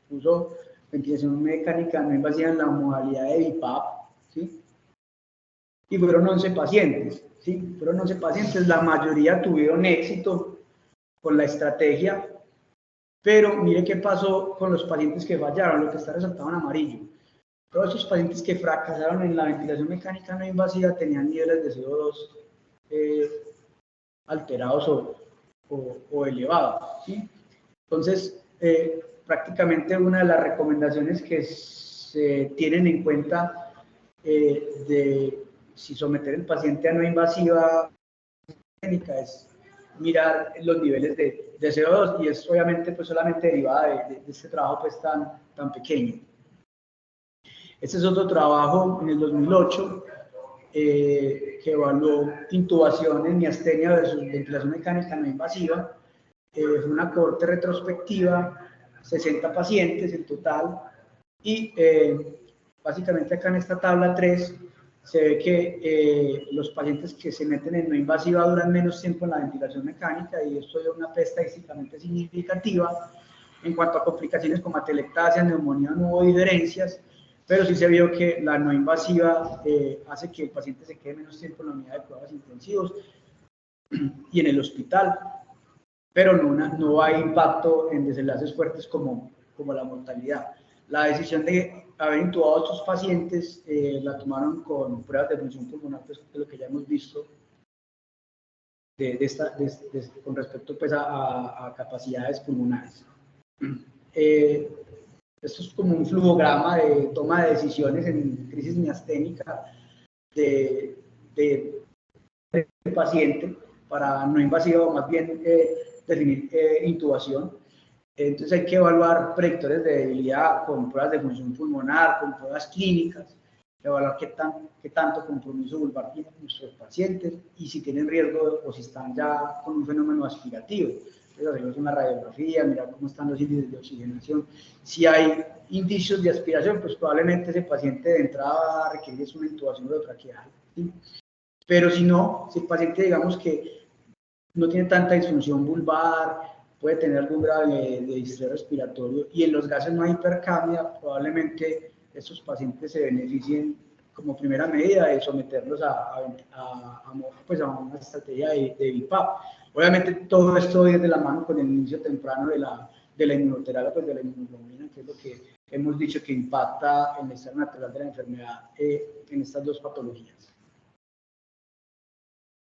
puso ventilación mecánica no invasiva en la modalidad de BiPAP, ¿sí? Y fueron 11 pacientes, ¿sí? Fueron 11 pacientes, la mayoría tuvieron éxito con la estrategia, pero mire qué pasó con los pacientes que fallaron, lo que está resaltado en amarillo. Todos esos pacientes que fracasaron en la ventilación mecánica no invasiva tenían niveles de CO2 alterados o elevados, ¿sí? Entonces, prácticamente una de las recomendaciones que se tienen en cuenta de si someter el paciente a no invasiva miasténica es mirar los niveles de CO2 y es obviamente pues solamente derivada de este trabajo pues tan pequeño. Este es otro trabajo en el 2008 que evaluó intubación en miastenia versus ventilación mecánica no invasiva. Fue una cohorte retrospectiva, 60 pacientes en total, y básicamente acá en esta tabla 3 se ve que los pacientes que se meten en no invasiva duran menos tiempo en la ventilación mecánica y esto es una P estadísticamente significativa. En cuanto a complicaciones como atelectasia, neumonía, no hubo diferencias, pero sí se vio que la no invasiva hace que el paciente se quede menos tiempo en la unidad de cuidados intensivos y en el hospital, pero no hay impacto en desenlaces fuertes como la mortalidad. La decisión de haber intubado a estos pacientes la tomaron con pruebas de función pulmonar, pues, de lo que ya hemos visto con respecto pues, a capacidades pulmonares. Esto es como un flujograma de toma de decisiones en crisis miasténica de paciente para no invasiva o más bien definir intubación. Entonces hay que evaluar predictores de debilidad con pruebas de función pulmonar, con pruebas clínicas, evaluar qué tanto compromiso vulvar tienen nuestros pacientes y si tienen riesgo o si están ya con un fenómeno aspirativo. Entonces hacemos una radiografía, mirar cómo están los índices de oxigenación. Si hay indicios de aspiración, pues probablemente ese paciente de entrada va a requerir una intubación urotraqueal, ¿sí? Pero si no, si el paciente digamos que no tiene tanta disfunción vulvar, puede tener algún grado de distrés respiratorio y en los gases no hay hipercapnia, probablemente estos pacientes se beneficien como primera medida de someterlos a una estrategia de BiPAP. Obviamente todo esto viene de la mano con el inicio temprano de la inmunoterapia, pues de la inmunoglobulina, que es lo que hemos dicho que impacta en el estado natural de la enfermedad en estas dos patologías.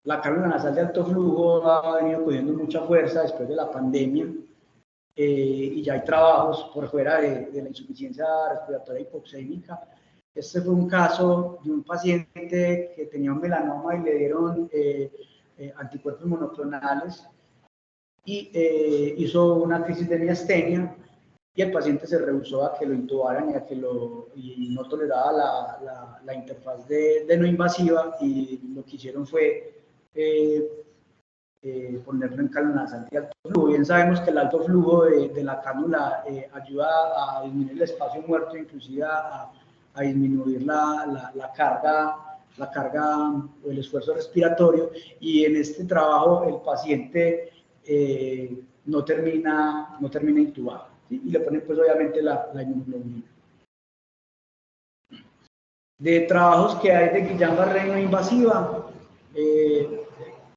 La cánula nasal de alto flujo ha venido cogiendo mucha fuerza después de la pandemia y ya hay trabajos por fuera de la insuficiencia respiratoria hipoxémica. Este fue un caso de un paciente que tenía un melanoma y le dieron anticuerpos monoclonales y hizo una crisis de miastenia y el paciente se rehusó a que lo intubaran y no toleraba la interfaz de no invasiva y lo que hicieron fue ponerlo en cánula nasal de alto flujo. Bien sabemos que el alto flujo de la cánula ayuda a disminuir el espacio muerto, inclusive a disminuir la carga o el esfuerzo respiratorio, y en este trabajo el paciente no termina intubado, ¿sí? Y le ponen pues obviamente la inmunoglobulina. De trabajos que hay de Guillain-Barré no invasiva,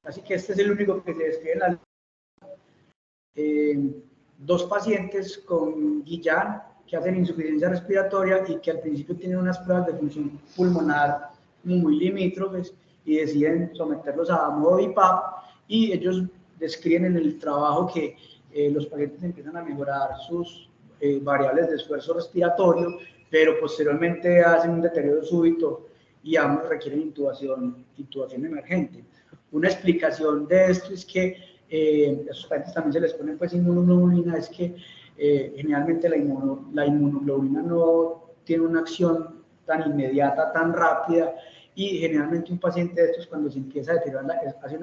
así que este es el único que se describe en la dos pacientes con Guillain que hacen insuficiencia respiratoria y que al principio tienen unas pruebas de función pulmonar muy limítrofes y deciden someterlos a modo BiPAP y ellos describen en el trabajo que los pacientes empiezan a mejorar sus variables de esfuerzo respiratorio, pero posteriormente hacen un deterioro súbito y ambos requieren intubación emergente. Una explicación de esto es que a esos pacientes también se les pone pues inmunoglobulina, es que generalmente la inmunoglobulina no tiene una acción tan inmediata, tan rápida, y generalmente un paciente de estos cuando se empieza a deteriorar hace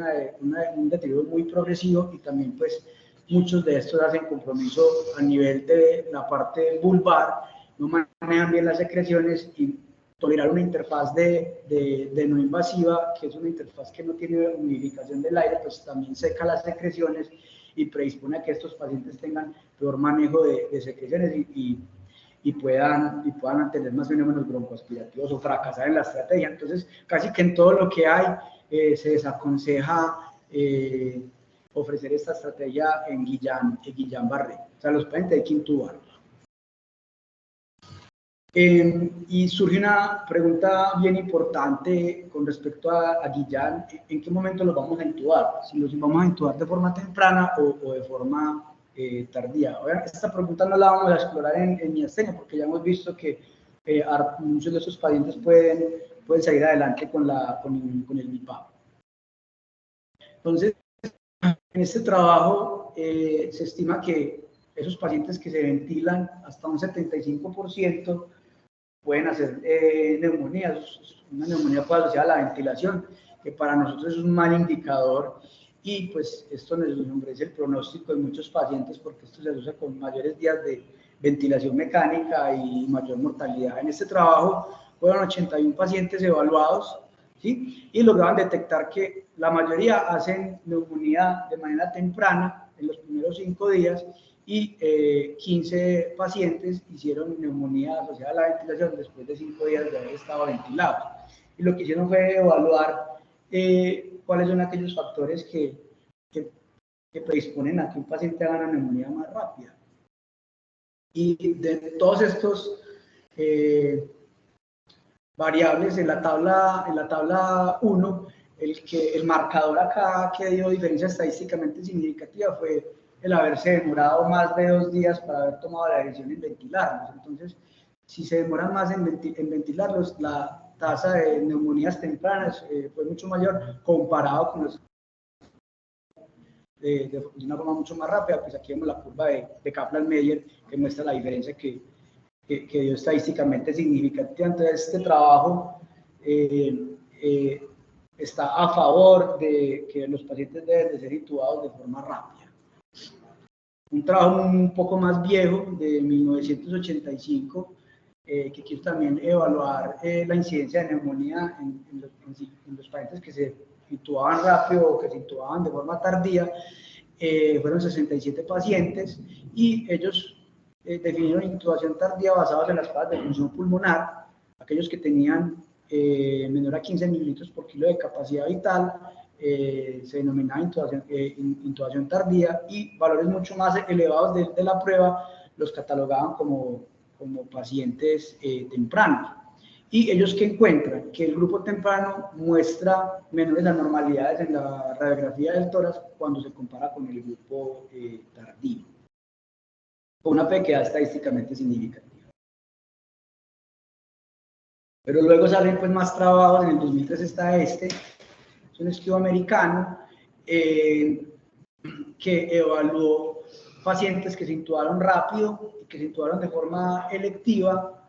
un deterioro muy progresivo y también pues muchos de estos hacen compromiso a nivel de la parte vulvar, no manejan bien las secreciones y tolerar una interfaz de no invasiva, que es una interfaz que no tiene humidificación del aire, pues también seca las secreciones y predispone a que estos pacientes tengan peor manejo de secreciones y puedan tener más fenómenos broncoaspirativos o fracasar en la estrategia. Entonces, casi que en todo lo que hay se desaconseja ofrecer esta estrategia en Guillain-Barré. O sea, los pacientes hay que intubarlos. Y surge una pregunta bien importante con respecto a Guillain, ¿en qué momento los vamos a intubar? Si los vamos a intubar de forma temprana o de forma tardía. Ahora, esta pregunta no la vamos a explorar en miastenia porque ya hemos visto que muchos de estos pacientes pueden salir adelante con el BiPAP. Entonces, en este trabajo se estima que esos pacientes que se ventilan hasta un 75% pueden hacer neumonías. Una neumonía puede asociada a la ventilación, que para nosotros es un mal indicador, y pues esto nos ennombrece el pronóstico de muchos pacientes porque esto se asocia con mayores días de ventilación mecánica y mayor mortalidad. En este trabajo fueron 81 pacientes evaluados, ¿sí? Y lograban detectar que la mayoría hacen neumonía de manera temprana en los primeros 5 días, y 15 pacientes hicieron neumonía asociada a la ventilación después de 5 días de haber estado ventilados. Y lo que hicieron fue evaluar cuáles son aquellos factores que predisponen a que un paciente haga una neumonía más rápida. Y de todos estos variables, en la tabla 1, el marcador acá que dio diferencia estadísticamente significativa fue el haberse demorado más de 2 días para haber tomado la decisión en ventilarlos. Entonces, si se demoran más en ventilarlos, la tasa de neumonías tempranas fue mucho mayor comparado con los de una forma mucho más rápida. Pues aquí vemos la curva de Kaplan-Meier, que muestra la diferencia que dio estadísticamente significativa. Entonces, este trabajo está a favor de que los pacientes deben de ser intubados de forma rápida. Un trabajo un poco más viejo, de 1985, que quiero también evaluar la incidencia de neumonía en los pacientes que se intubaban rápido o que se intubaban de forma tardía. Fueron 67 pacientes, y ellos definieron intubación tardía basados en las pruebas de función pulmonar. Aquellos que tenían menor a 15 mililitros por kilo de capacidad vital se denominaba intubación tardía, y valores mucho más elevados de la prueba los catalogaban como pacientes tempranos. Y ellos que encuentran que el grupo temprano muestra menores anormalidades en la radiografía del tórax cuando se compara con el grupo tardío, con una pequeña estadísticamente significativa. Pero luego salen pues más trabajos. En el 2003 está es un estudio americano que evaluó pacientes que se intubaron rápido y que se intubaron de forma electiva.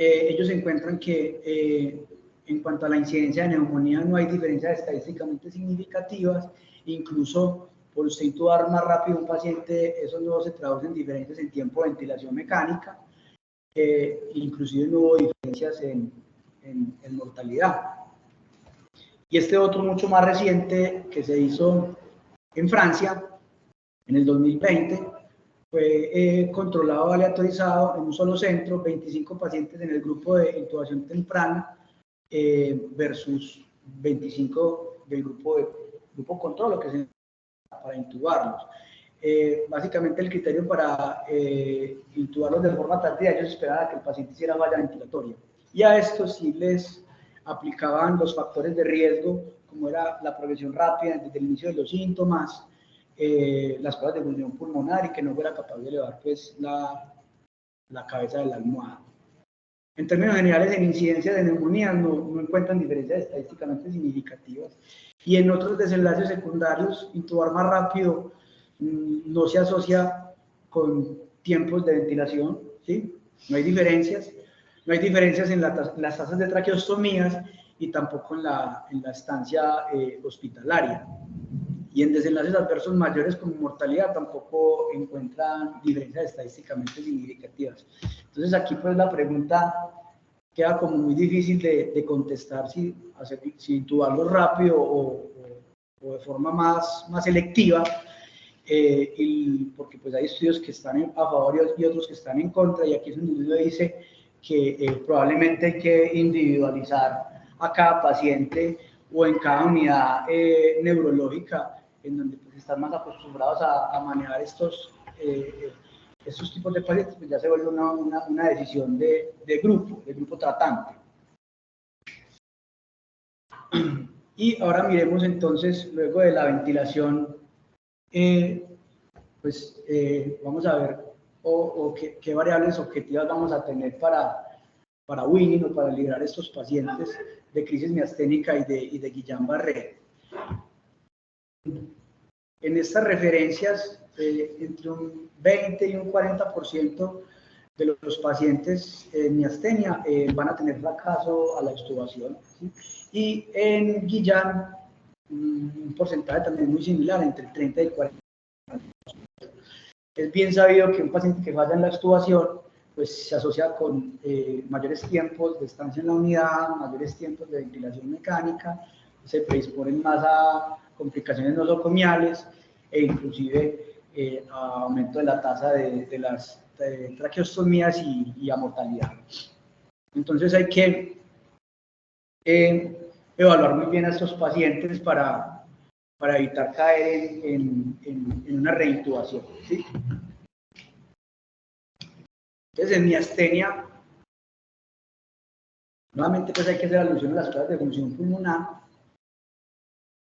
Ellos encuentran que en cuanto a la incidencia de neumonía no hay diferencias estadísticamente significativas. Incluso por usted intubar más rápido un paciente, eso no se traduce en diferencias en tiempo de ventilación mecánica. Inclusive no hubo diferencias en mortalidad. Y este otro mucho más reciente, que se hizo en Francia en el 2020, fue controlado, aleatorizado en un solo centro, 25 pacientes en el grupo de intubación temprana versus 25 del grupo control, lo que se para intubarlos. Básicamente el criterio para intubarlos de forma tardía, ellos esperaban que el paciente hiciera falla ventilatoria, y a esto sí les aplicaban los factores de riesgo, como era la progresión rápida desde el inicio de los síntomas, las pruebas de función pulmonar, y que no fuera capaz de elevar pues la cabeza de la almohada. En términos generales, en incidencia de neumonía no encuentran diferencias estadísticamente significativas, y en otros desenlaces secundarios, intubar más rápido no se asocia con tiempos de ventilación, ¿sí? No hay diferencias. No hay diferencias en las tasas de traqueostomías, y tampoco en la estancia hospitalaria. Y en desenlaces adversos mayores como mortalidad tampoco encuentran diferencias estadísticamente significativas. Entonces aquí pues la pregunta queda como muy difícil de contestar, si intubarlo rápido o de forma más selectiva, porque pues hay estudios que están a favor y otros que están en contra, y aquí es donde uno dice que probablemente hay que individualizar a cada paciente o en cada unidad neurológica, en donde pues están más acostumbrados a manejar estos tipos de pacientes, pues ya se vuelve una decisión de grupo tratante. Y ahora miremos entonces, luego de la ventilación, vamos a ver qué variables objetivas vamos a tener para Winning o para liberar estos pacientes de crisis miasténica y de Guillain-Barré. en estas referencias, entre un 20 y un 40% de los pacientes en miastenia van a tener fracaso a la extubación, ¿sí? Y en Guillain, un porcentaje también muy similar, entre el 30 y el 40%. Es bien sabido que un paciente que falla en la extubación pues se asocia con mayores tiempos de estancia en la unidad, mayores tiempos de ventilación mecánica, se predisponen más a complicaciones nosocomiales e inclusive a aumento de la tasa de las traqueostomías y a mortalidad. Entonces hay que evaluar muy bien a estos pacientes para evitar caer en una reintubación, ¿sí? Entonces, en miastenia, nuevamente pues hay que hacer alusión a las pruebas de función pulmonar,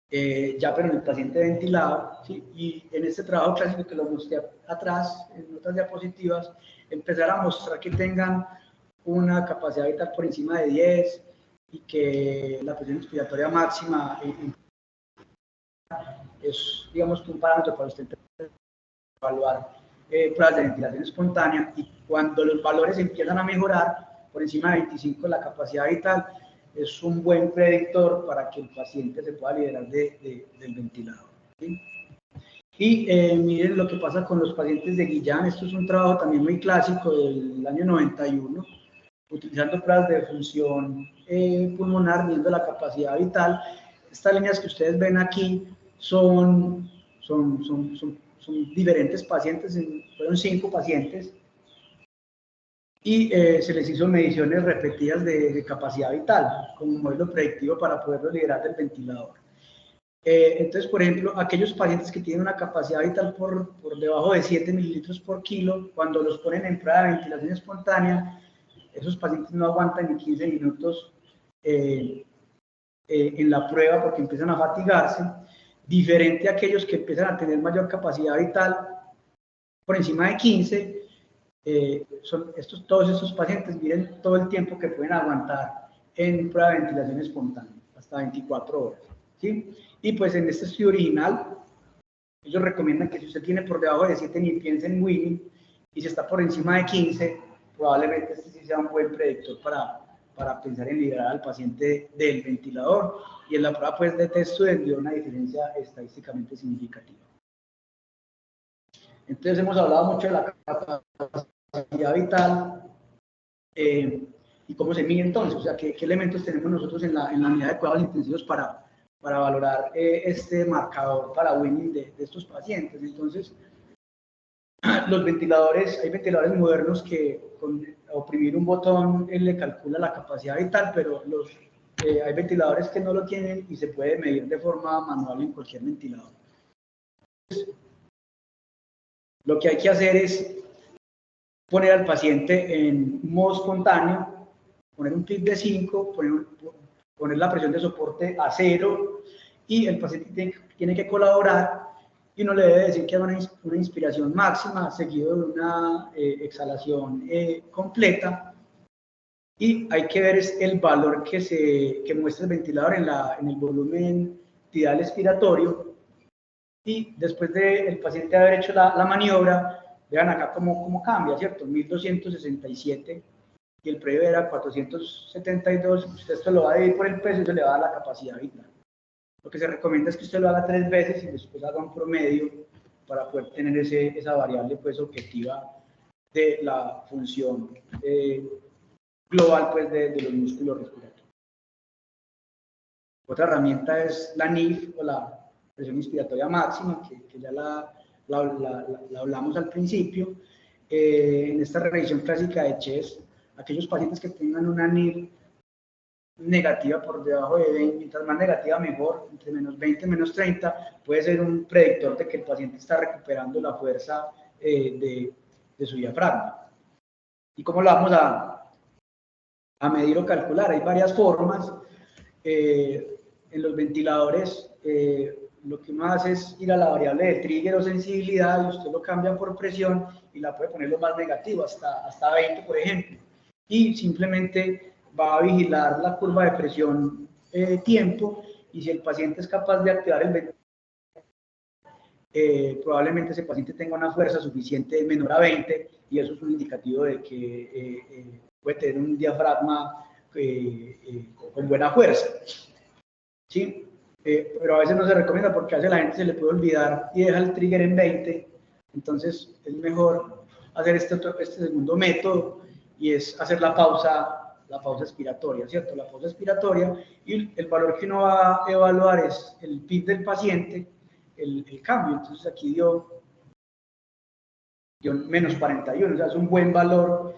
ya pero en el paciente ventilado, ¿sí? Y en este trabajo clásico que lo mostré atrás, en otras diapositivas, empezar a mostrar que tengan una capacidad vital por encima de 10 y que la presión inspiratoria máxima es, digamos, un parámetro para usted evaluar pruebas de ventilación espontánea, y cuando los valores empiezan a mejorar por encima de 25 la capacidad vital, es un buen predictor para que el paciente se pueda liberar del ventilador, ¿sí? Y miren lo que pasa con los pacientes de Guillain. Esto es un trabajo también muy clásico del año 91, utilizando pruebas de función pulmonar, viendo la capacidad vital. Estas líneas que ustedes ven aquí son diferentes pacientes, fueron 5 pacientes, y se les hizo mediciones repetidas de capacidad vital como modelo predictivo para poderlo liberar del ventilador. Entonces, por ejemplo, aquellos pacientes que tienen una capacidad vital por debajo de 7 mililitros por kilo, cuando los ponen en prueba de ventilación espontánea, esos pacientes no aguantan ni 15 minutos en la prueba porque empiezan a fatigarse, diferente a aquellos que empiezan a tener mayor capacidad vital por encima de 15. Todos estos pacientes, miren todo el tiempo que pueden aguantar en prueba de ventilación espontánea, hasta 24 horas, ¿sí? Y pues en este estudio original, ellos recomiendan que si usted tiene por debajo de 7, ni piense en winning, y si está por encima de 15, probablemente este sí sea un buen predictor para pensar en liberar al paciente del ventilador, y en la prueba pues, de test dio una diferencia estadísticamente significativa. Entonces hemos hablado mucho de la capacidad vital y cómo se mide entonces, o sea, qué elementos tenemos nosotros en la unidad de cuidados intensivos para valorar este marcador para winning de estos pacientes. Entonces, los ventiladores, hay ventiladores modernos que con oprimir un botón él le calcula la capacidad vital, pero hay ventiladores que no lo tienen y se puede medir de forma manual en cualquier ventilador. Entonces, lo que hay que hacer es poner al paciente en modo espontáneo, poner un PIB de 5, poner la presión de soporte a 0, y el paciente tiene que colaborar, y uno le debe decir que haga una inspiración máxima seguido de una exhalación completa, y hay que ver el valor que muestra el ventilador en el volumen tidal expiratorio, y después del paciente haber hecho la maniobra, vean acá cómo cambia, ¿cierto? 1267 y el previo era 472, usted esto lo va a dividir por el peso y se le va a dar la capacidad vital. Lo que se recomienda es que usted lo haga 3 veces y después haga un promedio para poder tener esa variable pues objetiva de la función global pues de los músculos respiratorios. Otra herramienta es la NIF o la presión inspiratoria máxima, que ya la hablamos al principio. En esta revisión clásica de CHES, aquellos pacientes que tengan una NIF negativa por debajo de 20, mientras más negativa mejor, entre menos 20 y menos 30, puede ser un predictor de que el paciente está recuperando la fuerza de su diafragma. ¿Y cómo lo vamos a medir o calcular? Hay varias formas. En los ventiladores, lo que uno hace es ir a la variable de trigger o sensibilidad, y usted lo cambia por presión y la puede poner lo más negativo, hasta 20, por ejemplo. Y simplemente va a vigilar la curva de presión tiempo, y si el paciente es capaz de activar el probablemente ese paciente tenga una fuerza suficiente menor a 20 y eso es un indicativo de que puede tener un diafragma con buena fuerza. ¿Sí? Pero a veces no se recomienda porque a veces la gente se le puede olvidar y deja el trigger en 20, entonces es mejor hacer este segundo método y es hacer la pausa expiratoria, ¿cierto? La pausa expiratoria y el valor que uno va a evaluar es el PIB del paciente, el cambio, entonces aquí dio menos 41, o sea, es un buen valor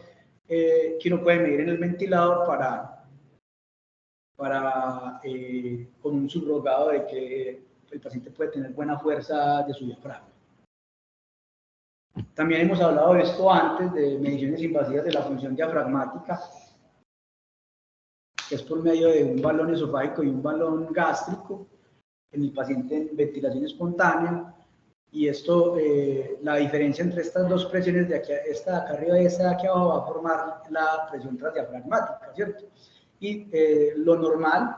que uno puede medir en el ventilador con un subrogado de que el paciente puede tener buena fuerza de su diafragma. También hemos hablado de esto antes, de mediciones invasivas de la función diafragmática, que es por medio de un balón esofágico y un balón gástrico en el paciente en ventilación espontánea. Y esto, la diferencia entre estas dos presiones, de aquí, esta de acá arriba y esta de aquí abajo, va a formar la presión transdiafragmática, ¿cierto? Y lo normal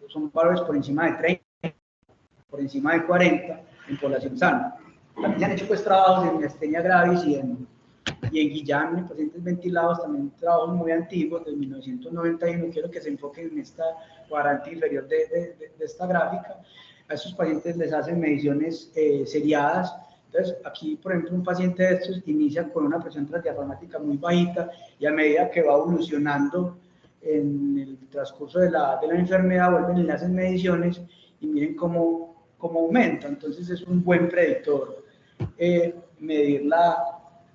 son valores por encima de 30, por encima de 40 en población sana. También se han hecho pues trabajos en miastenia gravis y en Guillain, en pacientes ventilados, también trabajos muy antiguos, de 1991. Quiero que se enfoquen en esta cuadrante inferior de esta gráfica. A estos pacientes les hacen mediciones seriadas. Entonces, aquí, por ejemplo, un paciente de estos inicia con una presión transdiafragmática muy bajita y a medida que va evolucionando en el transcurso de la enfermedad, vuelven y le hacen mediciones y miren cómo aumenta. Entonces, es un buen predictor medirla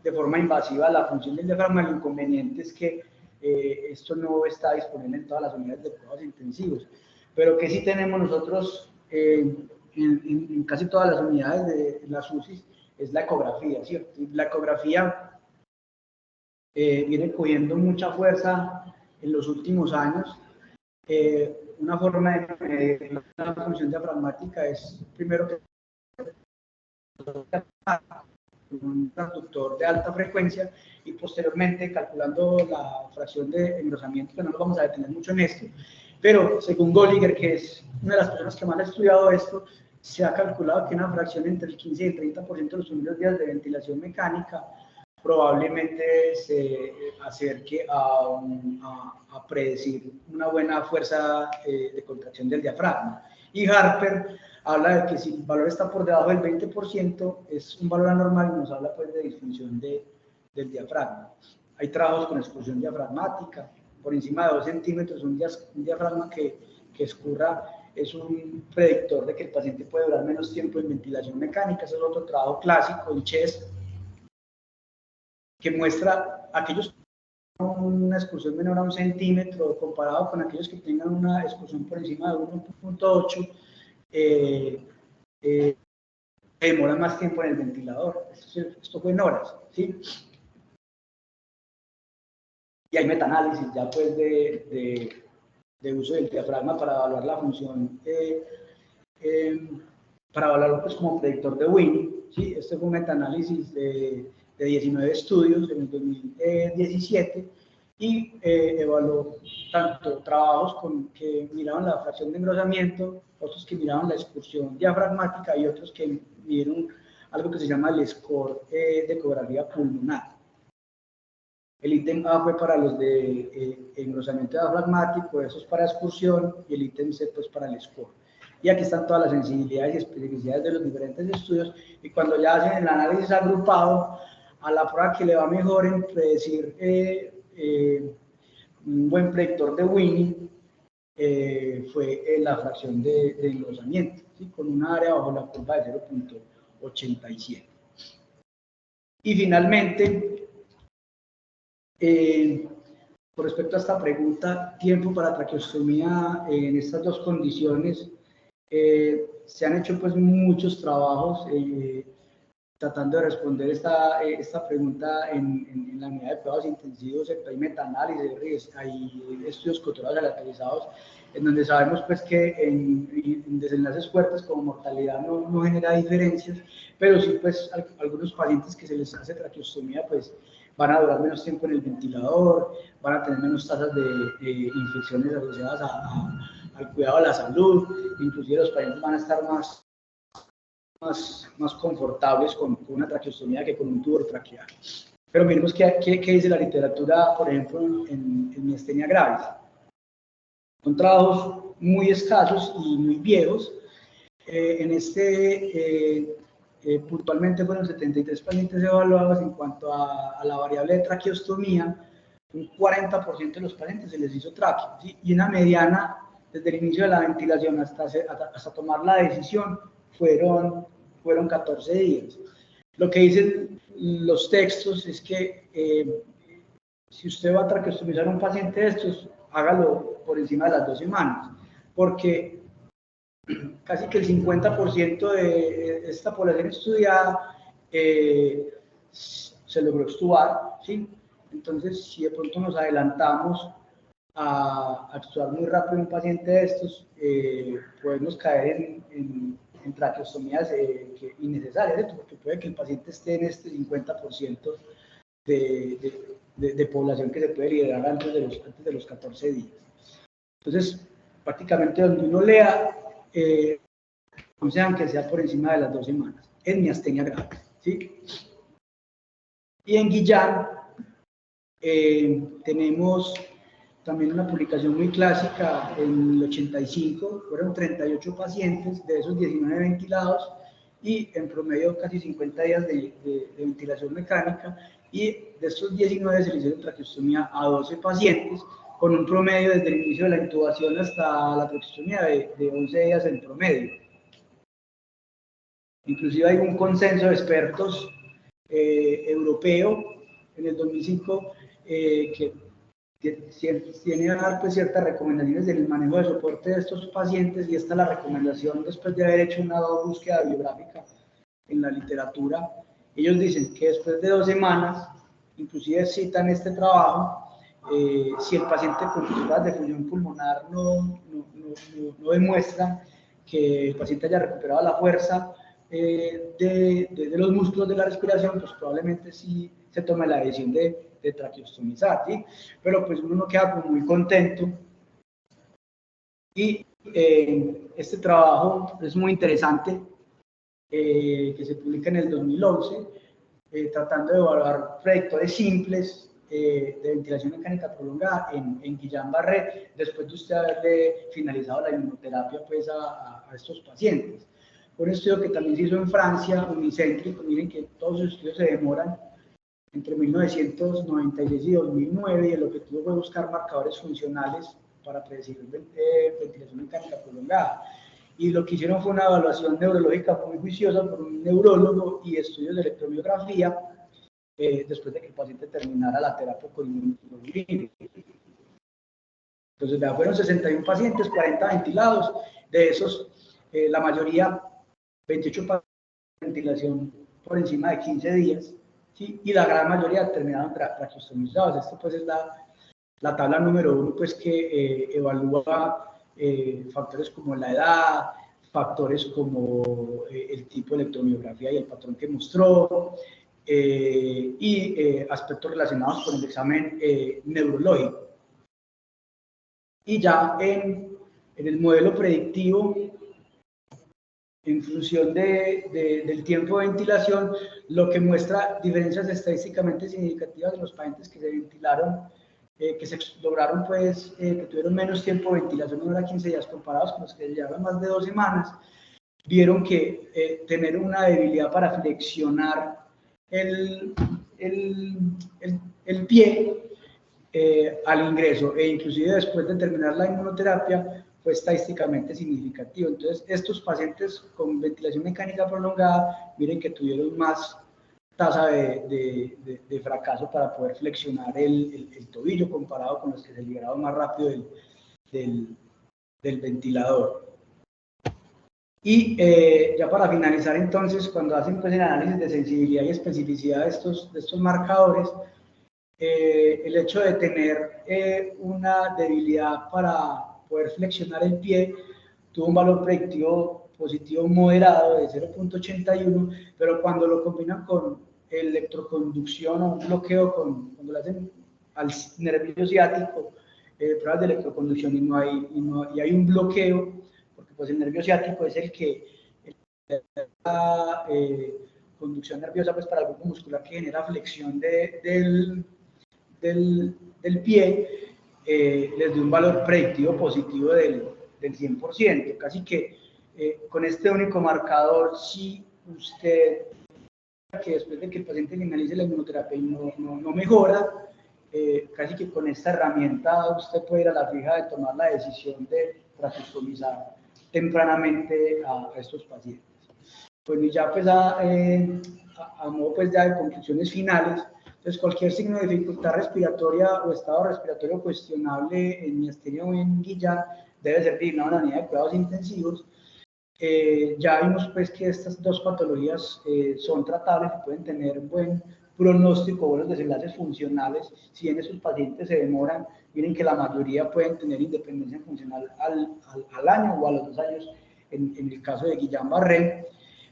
de forma invasiva la función del diafragma. El inconveniente es que esto no está disponible en todas las unidades de cuidados intensivos, pero que sí tenemos nosotros en casi todas las unidades de las UCI es la ecografía, ¿cierto? La ecografía viene cogiendo mucha fuerza en los últimos años. Una forma de medir la función diafragmática es primero que un transductor de alta frecuencia y posteriormente calculando la fracción de engrosamiento, que no nos vamos a detener mucho en esto, pero según Golliger, que es una de las personas que más ha estudiado esto, se ha calculado que una fracción entre el 15 y el 30% de los primeros días de ventilación mecánica probablemente se acerque a predecir una buena fuerza de contracción del diafragma. Y Harper habla de que si el valor está por debajo del 20%, es un valor anormal y nos habla pues de disfunción del diafragma. Hay trabajos con excursión diafragmática, por encima de 2 centímetros, un diafragma que escurra es un predictor de que el paciente puede durar menos tiempo en ventilación mecánica. Ese es otro trabajo clásico, el CHEST, que muestra aquellos que tengan una excursión menor a 1 centímetro comparado con aquellos que tengan una excursión por encima de 1.8, demora más tiempo en el ventilador. Esto fue en horas, ¿sí? Y hay metaanálisis ya pues de uso del diafragma para evaluar la función, para evaluarlo pues como predictor de Winnie, ¿sí? Este fue un metaanálisis de 19 estudios en el 2017 y evaluó tanto trabajos que miraban la fracción de engrosamiento, otros que miraban la excursión diafragmática y otros que midieron algo que se llama el score de ecografía pulmonar. El ítem A fue para los de engrosamiento diafragmático, eso es para excursión, y el ítem C pues para el score. Y aquí están todas las sensibilidades y especificidades de los diferentes estudios, y cuando ya hacen el análisis agrupado, a la prueba que le va mejor en predecir un buen predictor de Winnie fue la fracción de engrosamiento, ¿sí? Con una área bajo la curva de 0.87. Y finalmente, con respecto a esta pregunta, tiempo para traqueostomía en estas dos condiciones, se han hecho pues muchos trabajos tratando de responder esta pregunta en la unidad de cuidados intensivos. Hay metaanálisis, hay estudios cotorados aleatorizados, en donde sabemos pues que en desenlaces fuertes como mortalidad no genera diferencias, pero sí pues algunos pacientes que se les hace traqueostomía pues van a durar menos tiempo en el ventilador, van a tener menos tasas de infecciones asociadas al cuidado de la salud, inclusive los pacientes van a estar más más confortables con una traqueostomía que con un tubo traqueal. Pero miremos qué dice la literatura, por ejemplo, en miastenia gravis. Son trabajos muy escasos y muy viejos. Puntualmente fueron 73 pacientes evaluados. En cuanto a la variable de traqueostomía, un 40% de los pacientes se les hizo traqueo, ¿sí? Y una mediana, desde el inicio de la ventilación hasta tomar la decisión, fueron 14 días. Lo que dicen los textos es que si usted va a traqueostomizar a un paciente de estos, hágalo por encima de las 2 semanas, porque casi que el 50% de esta población estudiada se logró extubar, ¿sí? Entonces, si de pronto nos adelantamos a actuar muy rápido en un paciente de estos, podemos caer en traqueostomías innecesarias, ¿cierto? Porque puede que el paciente esté en este 50% de población que se puede liberar antes de los 14 días. Entonces, prácticamente donde uno lea, aconsejan que sea por encima de las 2 semanas, en miastenia grave, ¿sí? Y en Guillain tenemos también una publicación muy clásica en el 85, fueron 38 pacientes, de esos 19 ventilados, y en promedio casi 50 días de ventilación mecánica, y de estos 19 se le hicieron traqueostomía a 12 pacientes, con un promedio desde el inicio de la intubación hasta la traqueostomía de 11 días en promedio. Inclusive hay un consenso de expertos europeo en el 2005 que tiene a dar pues, ciertas recomendaciones del manejo de soporte de estos pacientes, y esta es la recomendación después de haber hecho una búsqueda bibliográfica en la literatura. Ellos dicen que después de 2 semanas, inclusive citan este trabajo, si el paciente con pruebas de función pulmonar no demuestra que el paciente haya recuperado la fuerza de los músculos de la respiración, pues probablemente sí se tome la decisión de traqueostomizar, ¿sí? Pero pues uno no queda como muy contento. Y este trabajo es muy interesante, que se publica en el 2011, tratando de evaluar predictores simples de ventilación mecánica prolongada en Guillain-Barré, después de usted haberle finalizado la inmunoterapia pues, a estos pacientes. Un estudio que también se hizo en Francia, unicéntrico, miren que todos los estudios se demoran entre 1996 y 2009, y el objetivo fue buscar marcadores funcionales para predecir ventilación mecánica prolongada. Y lo que hicieron fue una evaluación neurológica muy juiciosa por un neurólogo y estudios de electromiografía después de que el paciente terminara la terapia con inmunoglobulina. Entonces, fueron 61 pacientes, 40 ventilados, de esos, la mayoría, 28 pacientes de ventilación por encima de 15 días, ¿sí? Y la gran mayoría terminaron traqueostomizados. Esto pues es la tabla número 1, pues que evalúa factores como la edad, factores como el tipo de electromiografía y el patrón que mostró, y aspectos relacionados con el examen neurológico. Y ya en el modelo predictivo, en función del tiempo de ventilación, lo que muestra diferencias estadísticamente significativas de los pacientes que se ventilaron, que se lograron, pues, que tuvieron menos tiempo de ventilación, 1 hora 15 días, comparados con los que llevaban más de 2 semanas, vieron que tener una debilidad para flexionar el pie al ingreso, e inclusive después de terminar la inmunoterapia, fue estadísticamente significativo. Entonces, estos pacientes con ventilación mecánica prolongada, miren que tuvieron más tasa de fracaso para poder flexionar el tobillo, comparado con los que se liberaron más rápido del ventilador. Y ya para finalizar, entonces, cuando hacen pues, el análisis de sensibilidad y especificidad de estos marcadores, el hecho de tener una debilidad para poder flexionar el pie tuvo un valor predictivo positivo moderado de 0.81, pero cuando lo combinan con electroconducción o un bloqueo, cuando lo hacen al nervio ciático, pruebas de electroconducción y hay un bloqueo, porque pues el nervio ciático es el que la conducción nerviosa pues, para el grupo muscular que genera flexión del pie, les dé un valor predictivo positivo del 100%. Casi que con este único marcador, si usted, que después de que el paciente finalice la inmunoterapia y no mejora, casi que con esta herramienta usted puede ir a la fija de tomar la decisión de traqueostomizar tempranamente a estos pacientes. Bueno, y ya pues a modo pues ya de conclusiones finales, entonces cualquier signo de dificultad respiratoria o estado respiratorio cuestionable en miastenia o en Guillain debe ser designado a una unidad de cuidados intensivos. Ya vimos pues que estas dos patologías son tratables y pueden tener buen pronóstico, buenos desenlaces funcionales. Si bien esos pacientes se demoran, miren que la mayoría pueden tener independencia funcional al año o a los 2 años en el caso de Guillain-Barré.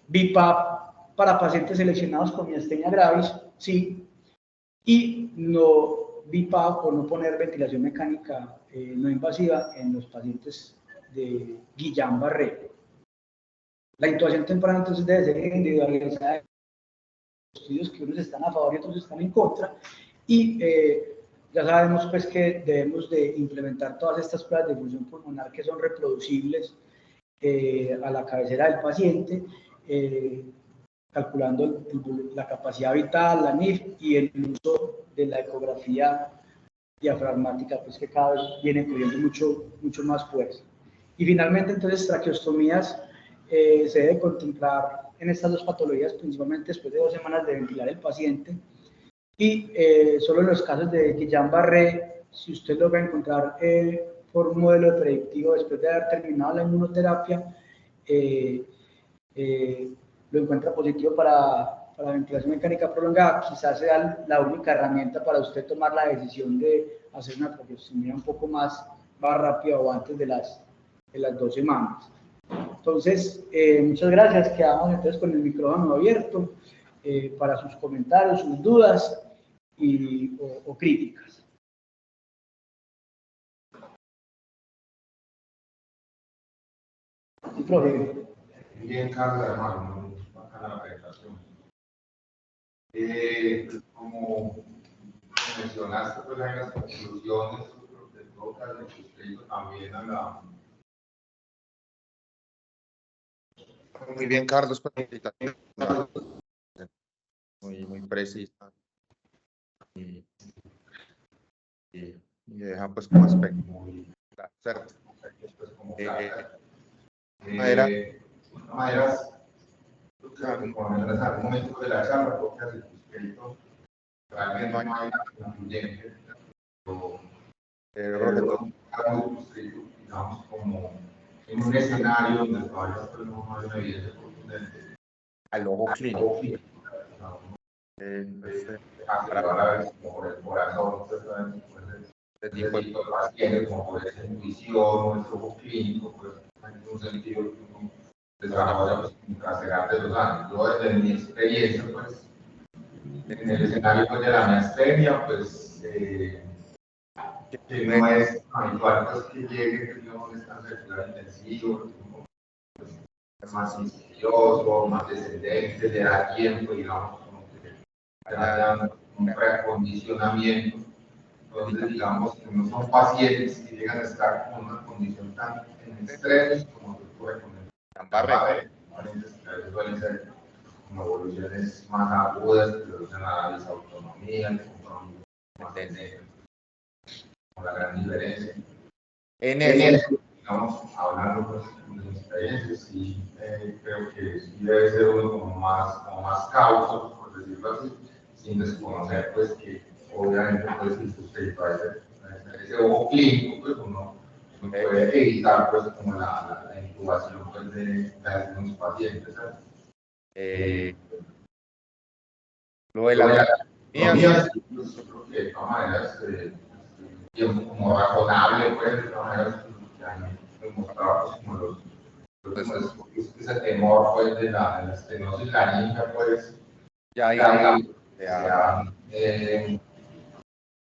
BiPAP para pacientes seleccionados con miastenia gravis, sí, y no BiPAP o no poner ventilación mecánica no invasiva en los pacientes de Guillain-Barré. La intubación temprana entonces debe ser individualizada. Estudios que unos están a favor y otros están en contra, y ya sabemos pues que debemos de implementar todas estas pruebas de función pulmonar que son reproducibles a la cabecera del paciente, calculando la capacidad vital, la NIF y el uso de la ecografía diafragmática, pues que cada vez viene cogiendo mucho más fuerza. Y finalmente, entonces, traqueostomías se debe contemplar en estas dos patologías, principalmente después de 2 semanas de ventilar el paciente. Y solo en los casos de Guillain-Barré, si usted logra encontrar por un modelo predictivo después de haber terminado la inmunoterapia, lo encuentra positivo para ventilación mecánica prolongada, quizás sea la única herramienta para usted tomar la decisión de hacer una traqueostomía un poco más rápida o antes de las 2 semanas. Entonces, muchas gracias. Quedamos entonces con el micrófono abierto para sus comentarios, sus dudas o críticas. Sí, profe. Bien, Carlos, hermano, muy bacana la presentación. Como mencionaste, pues hay las conclusiones de todas las que también a la... Muy bien, Carlos, muy precisa y deja pues como aspecto muy certo. Maneras, como mencionas en algún momento de la charla, porque hace tu escrito, realmente no hay nada concluyente, pero creo que todo está muy escrito, digamos, como en un escenario donde todavía no hay una evidencia contundente al ojo clínico. Para como por el corazón, este tipo de pacientes, como por esa intuición, nuestro ojo clínico, pues en un sentido desarrolla pues, de los años. Yo desde mi experiencia, pues, en el escenario pues, de la miastenia, pues, que no es habitual pues, que llegue que no un estado circular intensivo, pues, es más insidioso, más descendente, le da tiempo, digamos, como que haya un preacondicionamiento. Entonces, digamos que no son pacientes que llegan a estar con una condición tan en extremos como se puede con el Guillain-Barré. Pacientes que a veces suelen ser como evoluciones más agudas, que reducen la disautonomía, que son más con la gran diferencia. En eso, digamos, hablando pues, de mis experiencias, sí, creo que sí debe ser uno como más causa, por decirlo así, sin desconocer pues que obviamente pues si usted va a ese ojo clínico, pues uno puede evitar pues como la intubación pues, de algunos pacientes, ¿sabes? Lo de la economía, pues, yo creo que de todas maneras tiempo como razonable, pues de todas maneras que han demostrado pues, como ese temor pues de la estenosis laríngea pues ya digamos se ha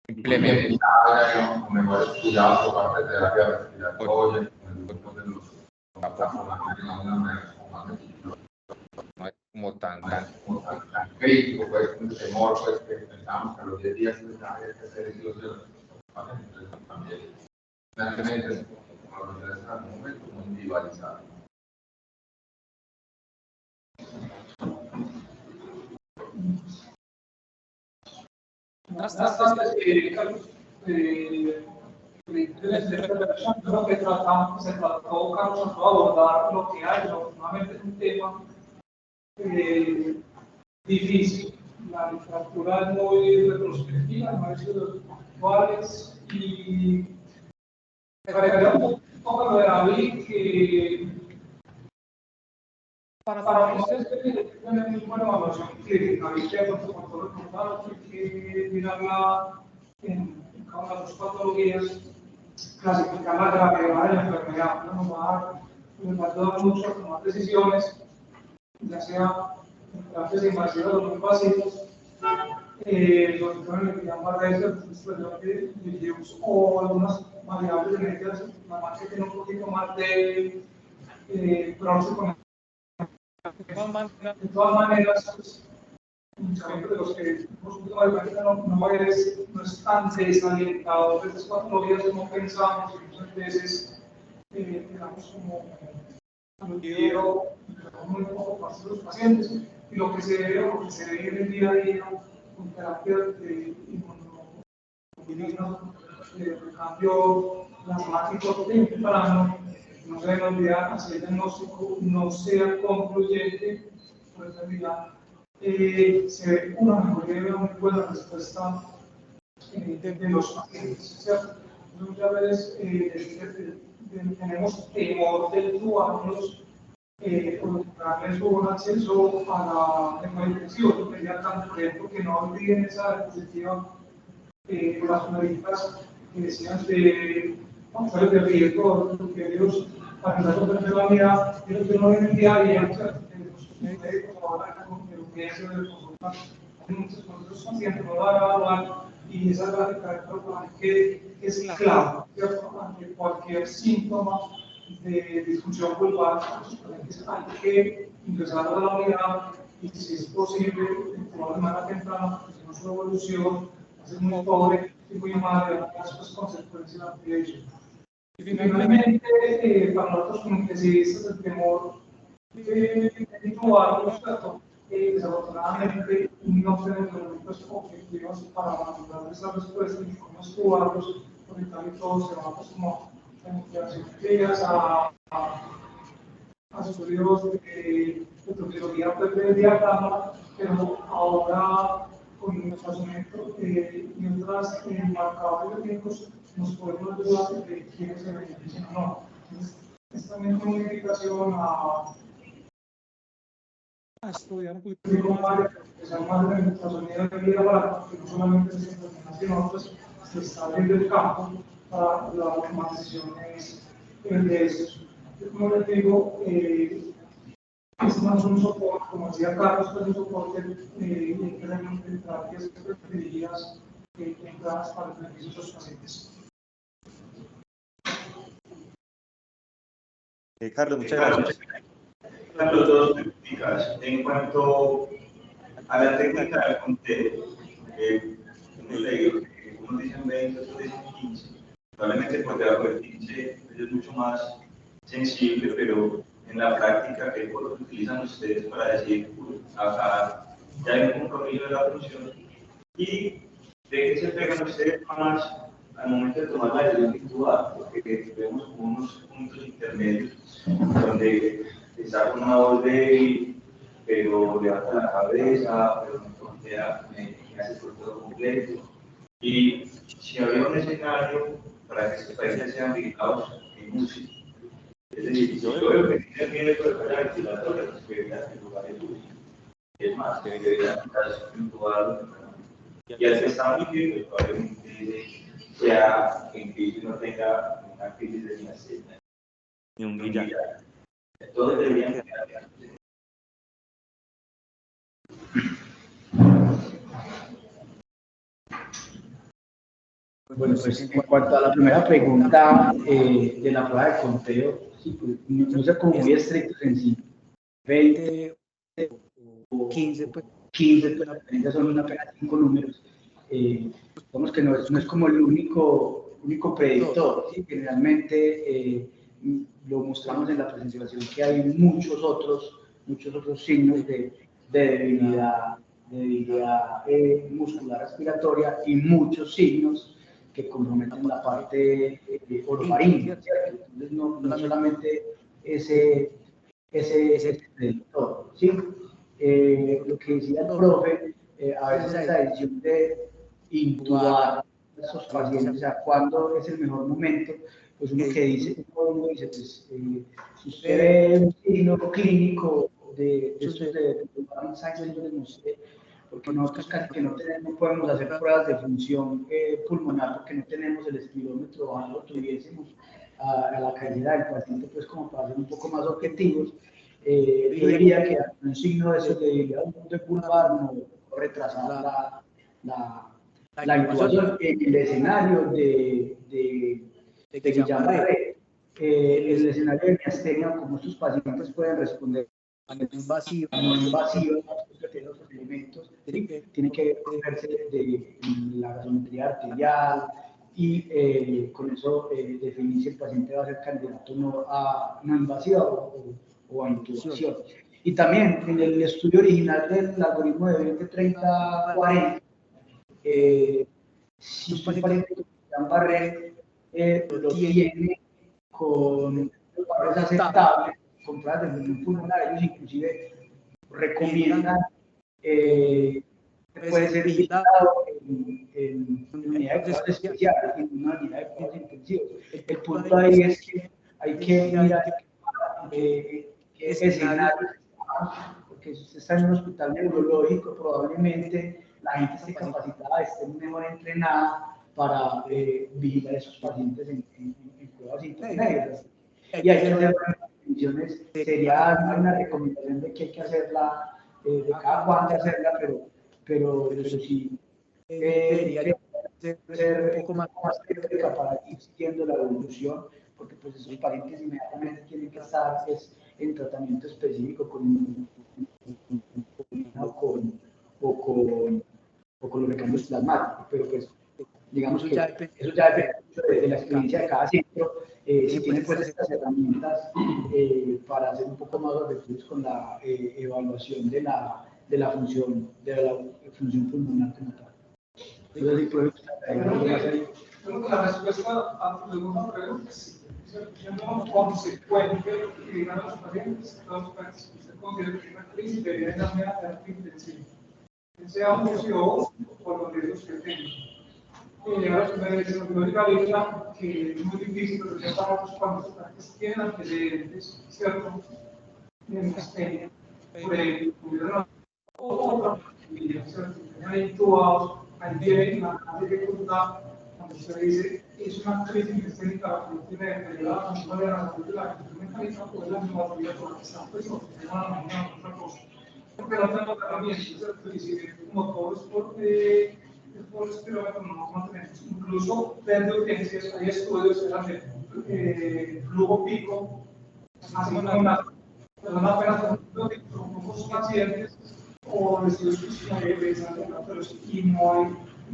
implementado con mejores cuidados por parte de terapia respiratoria, con el grupo de los tan crítico, pues, con el temor, pues, que pensamos que a los 10 días pues, había que hacer el uso de los pacientes. Entonces, también, realmente, como lo mencioné en algún momento, muy individualizado. Buenas tardes, Carlos. Lo que tratamos, se trató, Carlos, a abordar lo que hay, nuevamente es un tema difícil. La literatura es muy retrospectiva, no es de los actuales, y me agregaría un poco lo de David, que para ustedes tiene muy buena evaluación clínica, David, que por todo el contado, hay que mirarla en cada una de las patologías, clasificar la gravedad de la enfermedad, nos va a ayudar mucho a tomar decisiones, ya sea implantes invasivos o no invasivos, sobre todo en el que llama o algunas variables genéticas, la que tiene un poquito más de pronóstico. De todas maneras, pues, de los que no es tan desalientado de estas patologías como pensamos, y muchas veces, digamos, como quiero muy poco para los pacientes, y lo que se ve o lo que se ve en el día a día con terapias de inmunoglobulina, de cambio plasmático temprano, no se debe olvidar, así el diagnóstico no sea concluyente, por esa vía, se ve una mejoría y una muy buena respuesta de los pacientes, ¿cierto? Muchas veces tenemos temor de ayudarlos o darles un acceso a la medicación, tanto que no olviden esa diapositiva, las plantitas que decían de factores de riesgo, que ellos, para que no se la vida, ellos que no ven el día a día, los médicos ahora con evidencia de consulta, muchos pacientes no van a evaluar, y esa gráfica que es clave, ¿cierto? Ante cualquier síntoma de disfunción vulvar, hay que ingresar a la unidad y, si es posible, tomar de manera temprana, porque si no su evolución es muy pobre y muy mala, y las consecuencias de ello. Y finalmente, para nosotros como intensivista, el temor de intubarlos, desafortunadamente no tenemos elementos objetivos para manipular esa respuesta y cómo intubarlos, porque tal y todo se va como investigaciones a estudios de toxicología de diagrama, pero ahora con el tratamiento y otras marcadores clínicos nos podemos ayudar de quiénes se benefician o no. Entonces, es también una invitación a estudiar un poquito más, que sea más de nuestra unidad de vida, para que no solamente se implementen, sino otros se está abriendo el campo para las últimas decisiones de estos. Como les digo, esto no es un soporte, como decía Carlos, es un soporte que realmente terapias dirigidas entradas para el beneficio de los pacientes. Carlos, muchas gracias. Carlos, dos técnicas. En cuanto a la técnica del conteo, hemos leído que unos dicen 20, otros dicen 15. Probablemente por debajo del 15 es mucho más sensible, pero en la práctica, ¿qué cosas utilizan ustedes para decir, acá ya hay un compromiso de la función? ¿Y de qué se pegan ustedes más al momento de tomar la decisión de intubar? Porque vemos como unos puntos intermedios donde está con una voz débil, pero levanta la cabeza, pero no frontea, me hace por todo completo. Y si había un escenario para que estos países sean dedicados en música, es decir, yo veo que tiene bien esto de fuera ventilatoria, pues que deberían en lugar de luz. Es más, que deberían estar intubados. Y al que está muy bien, pues probablemente sea en crisis no tenga una crisis de miastenia Ni un guillar. Todos deberían quedar. Bueno, pues en cuanto a la primera pregunta de la prueba de conteo, sí, pues, no sé cómo muy estrictos en sí. 20 15, pues las referencias son apenas 5 números. Digamos que no es como el único predictor, ¿sí? Generalmente lo mostramos en la presentación que hay muchos otros signos de debilidad muscular respiratoria y muchos signos que comprometen la parte orofaringe, ¿cierto? Entonces no solamente ese predictor, ¿sí? Lo que decía el profe, a veces esa decisión de intubar a esos pacientes, o sea, cuándo es el mejor momento, pues uno dice, pues, si usted ve un signo clínico de estos de ensayo, yo les mostré, porque nosotros casi que no podemos hacer pruebas de función pulmonar porque no tenemos el espirómetro, ojalá lo tuviésemos a la calidad del paciente, pues como para ser un poco más objetivos. Yo diría que un signo de eso de debilidad pulmonar no retrasar la intubación en el escenario de Guillain-Barré. El escenario de miastenia, como estos pacientes pueden responder no invasiva, los procedimientos, tiene que verse de la gasometría arterial y con eso definir si el paciente va a ser candidato no a no invasiva o a intubación. Y también en el estudio original del algoritmo de 20-30-40, si usted paciente con Guillain-Barré lo tiene con barreras aceptables, con pruebas de función pulmonar, ellos inclusive recomiendan puede ser visitado en unidades de cuidados especiales, en una unidad de cuidados intensivos. El punto ahí es que hay que mirar qué escenario, porque si usted está en un hospital neurológico, probablemente la gente esté capacitada, esté mejor entrenada para vigilar a esos pacientes en cuidados intermedios. Y hay que hacer definiciones, sería una recomendación de que hay que hacerla, de cada cuánto hacerla, pero eso sí, debería ser un poco más técnica para ir siguiendo la evolución, porque pues esos pacientes inmediatamente tienen que estar en tratamiento específico con los recambios plasmáticos, pero pues digamos que eso ya depende mucho de la experiencia de cada centro, si tiene pues estas herramientas para ser un poco más objetivos con la evaluación de la función pulmonar como tal. Entonces, la respuesta a tu segunda pregunta es siendo consecuente que digan los pacientes, usted considera que una crisis debería darme a terapia intensiva, sea un UCO o los riesgos que tenga. Me lógica que es muy difícil, pero ya sabemos cuando los pacientes tienen antecedentes, ¿cierto? En miastenia, por ejemplo, otra familia, ¿cierto? Hay intubados, ahí viene la dificultad, cuando se dice, es una crisis miasténica que no tiene deteriorada función de la salud de la función mecánica, pues la neumatología por la que está, pues no, es una otra cosa. Porque no tenemos herramientas, ¿cierto? Y si como todo es por respirador, no tenemos. Incluso desde urgencias hay estudios de flujo pico, así como apenas con pocos pacientes o estudios y no hay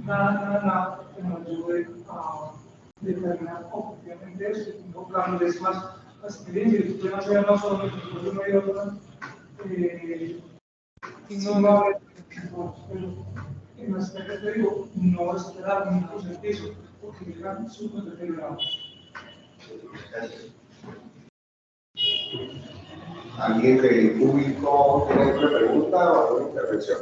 nada que nos ayude a determinar objetivamente eso. Claro, es más la experiencia, y usted no se llama solo después de una y otra, no va a haber, en las tareas te digo, no esperar ningún servicio, porque llegan súper deteriorados. ¿Alguien del público tiene alguna pregunta o alguna intervención?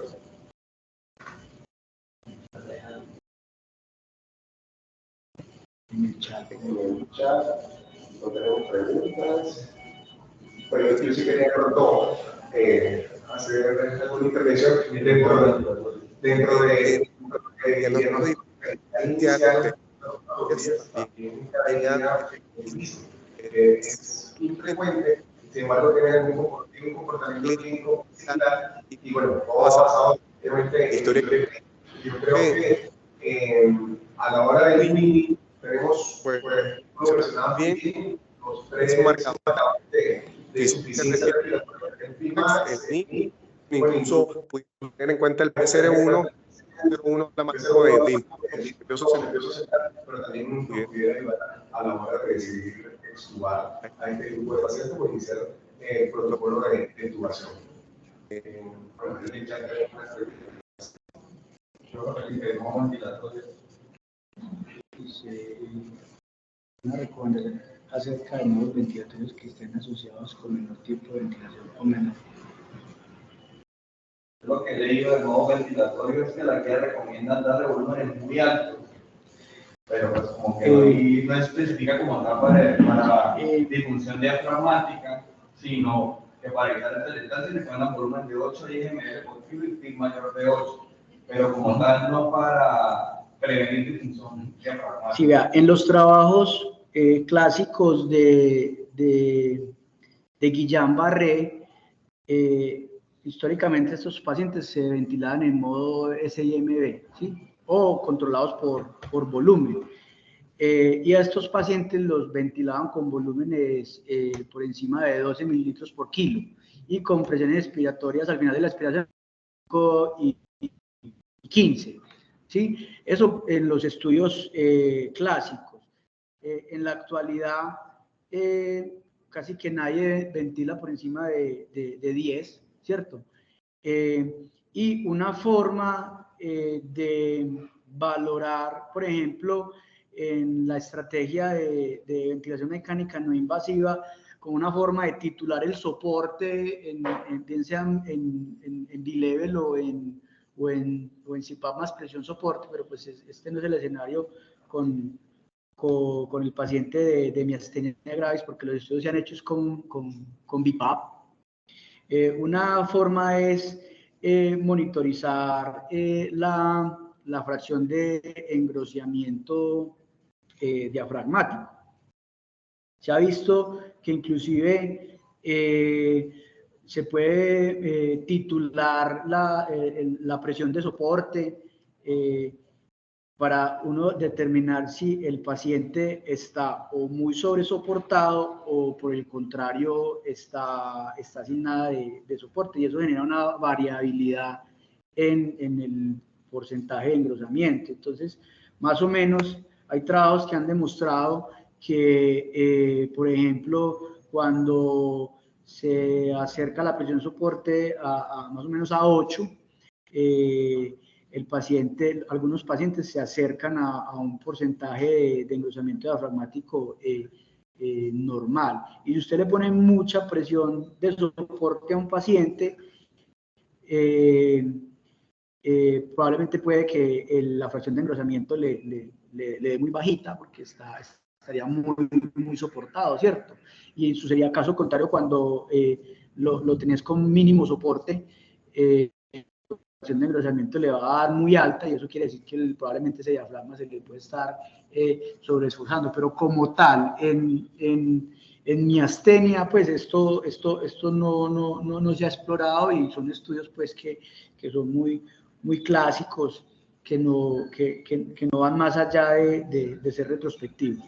En el chat no tenemos preguntas. Pero yo sí quería pronto hacer alguna intervención dentro de es infrecuente, sin embargo tiene un comportamiento clínico similar y bueno, todo basado en historia. Yo creo que a la hora del mini tenemos profesionales bien los tres marcadores de insuficiencia respiratoria, el PIMAX, el NI incluso pudimos tener en cuenta el PCR1, la manejo de nervioso central, pero también nos pudiera ayudar a la hora de decidir extubar a este grupo de pacientes o iniciar el protocolo de intubación. Por ejemplo, en el chat hay unas ventilatorios. Una recomendación acerca de nuevos ventiladores que estén asociados con menor tipo de ventilación o menor. Lo que he leído de nuevos ventilatorios es que la guía recomienda darle volúmenes muy altos, pero pues como que no especifica como tal para disfunción diafragmática, sino que para evitar el se recomiendan volumen de 8 ml por kilo y PIC mayor de 8, pero como tal no para prevenir disfunción diafragmática. Sí, vea, en los trabajos clásicos de Guillain-Barré, históricamente estos pacientes se ventilaban en modo SIMB, ¿sí? O controlados por volumen. Y a estos pacientes los ventilaban con volúmenes por encima de 12 mililitros por kilo y con presiones expiratorias al final de la expiración y 15. ¿Sí? Eso en los estudios clásicos. En la actualidad, casi que nadie ventila por encima de 10, ¿cierto? Y una forma de valorar, por ejemplo, en la estrategia de ventilación mecánica no invasiva, con una forma de titular el soporte, bien sea en B-level o en CPAP más presión soporte, pero pues este no es el escenario con el paciente de miastenia gravis, porque los estudios se han hecho con BiPAP. Una forma es monitorizar la fracción de engrosamiento diafragmático. Se ha visto que inclusive se puede titular la presión de soporte para uno determinar si el paciente está o muy sobresoportado o por el contrario está sin nada de soporte, y eso genera una variabilidad en el porcentaje de engrosamiento. Entonces, más o menos hay trabajos que han demostrado que, por ejemplo, cuando se acerca la presión soporte a más o menos a 8, algunos pacientes se acercan a un porcentaje de engrosamiento diafragmático normal. Y si usted le pone mucha presión de soporte a un paciente, probablemente puede que la fracción de engrosamiento le dé muy bajita, porque estaría muy soportado, ¿cierto? Y eso sería caso contrario cuando lo tenés con mínimo soporte, la fracción de engrosamiento le va a dar muy alta, y eso quiere decir que probablemente ese diafragma se le puede estar sobreesforzando. Pero como tal, en miastenia, pues esto no se ha explorado, y son estudios pues que son muy clásicos, que no van más allá de ser retrospectivos.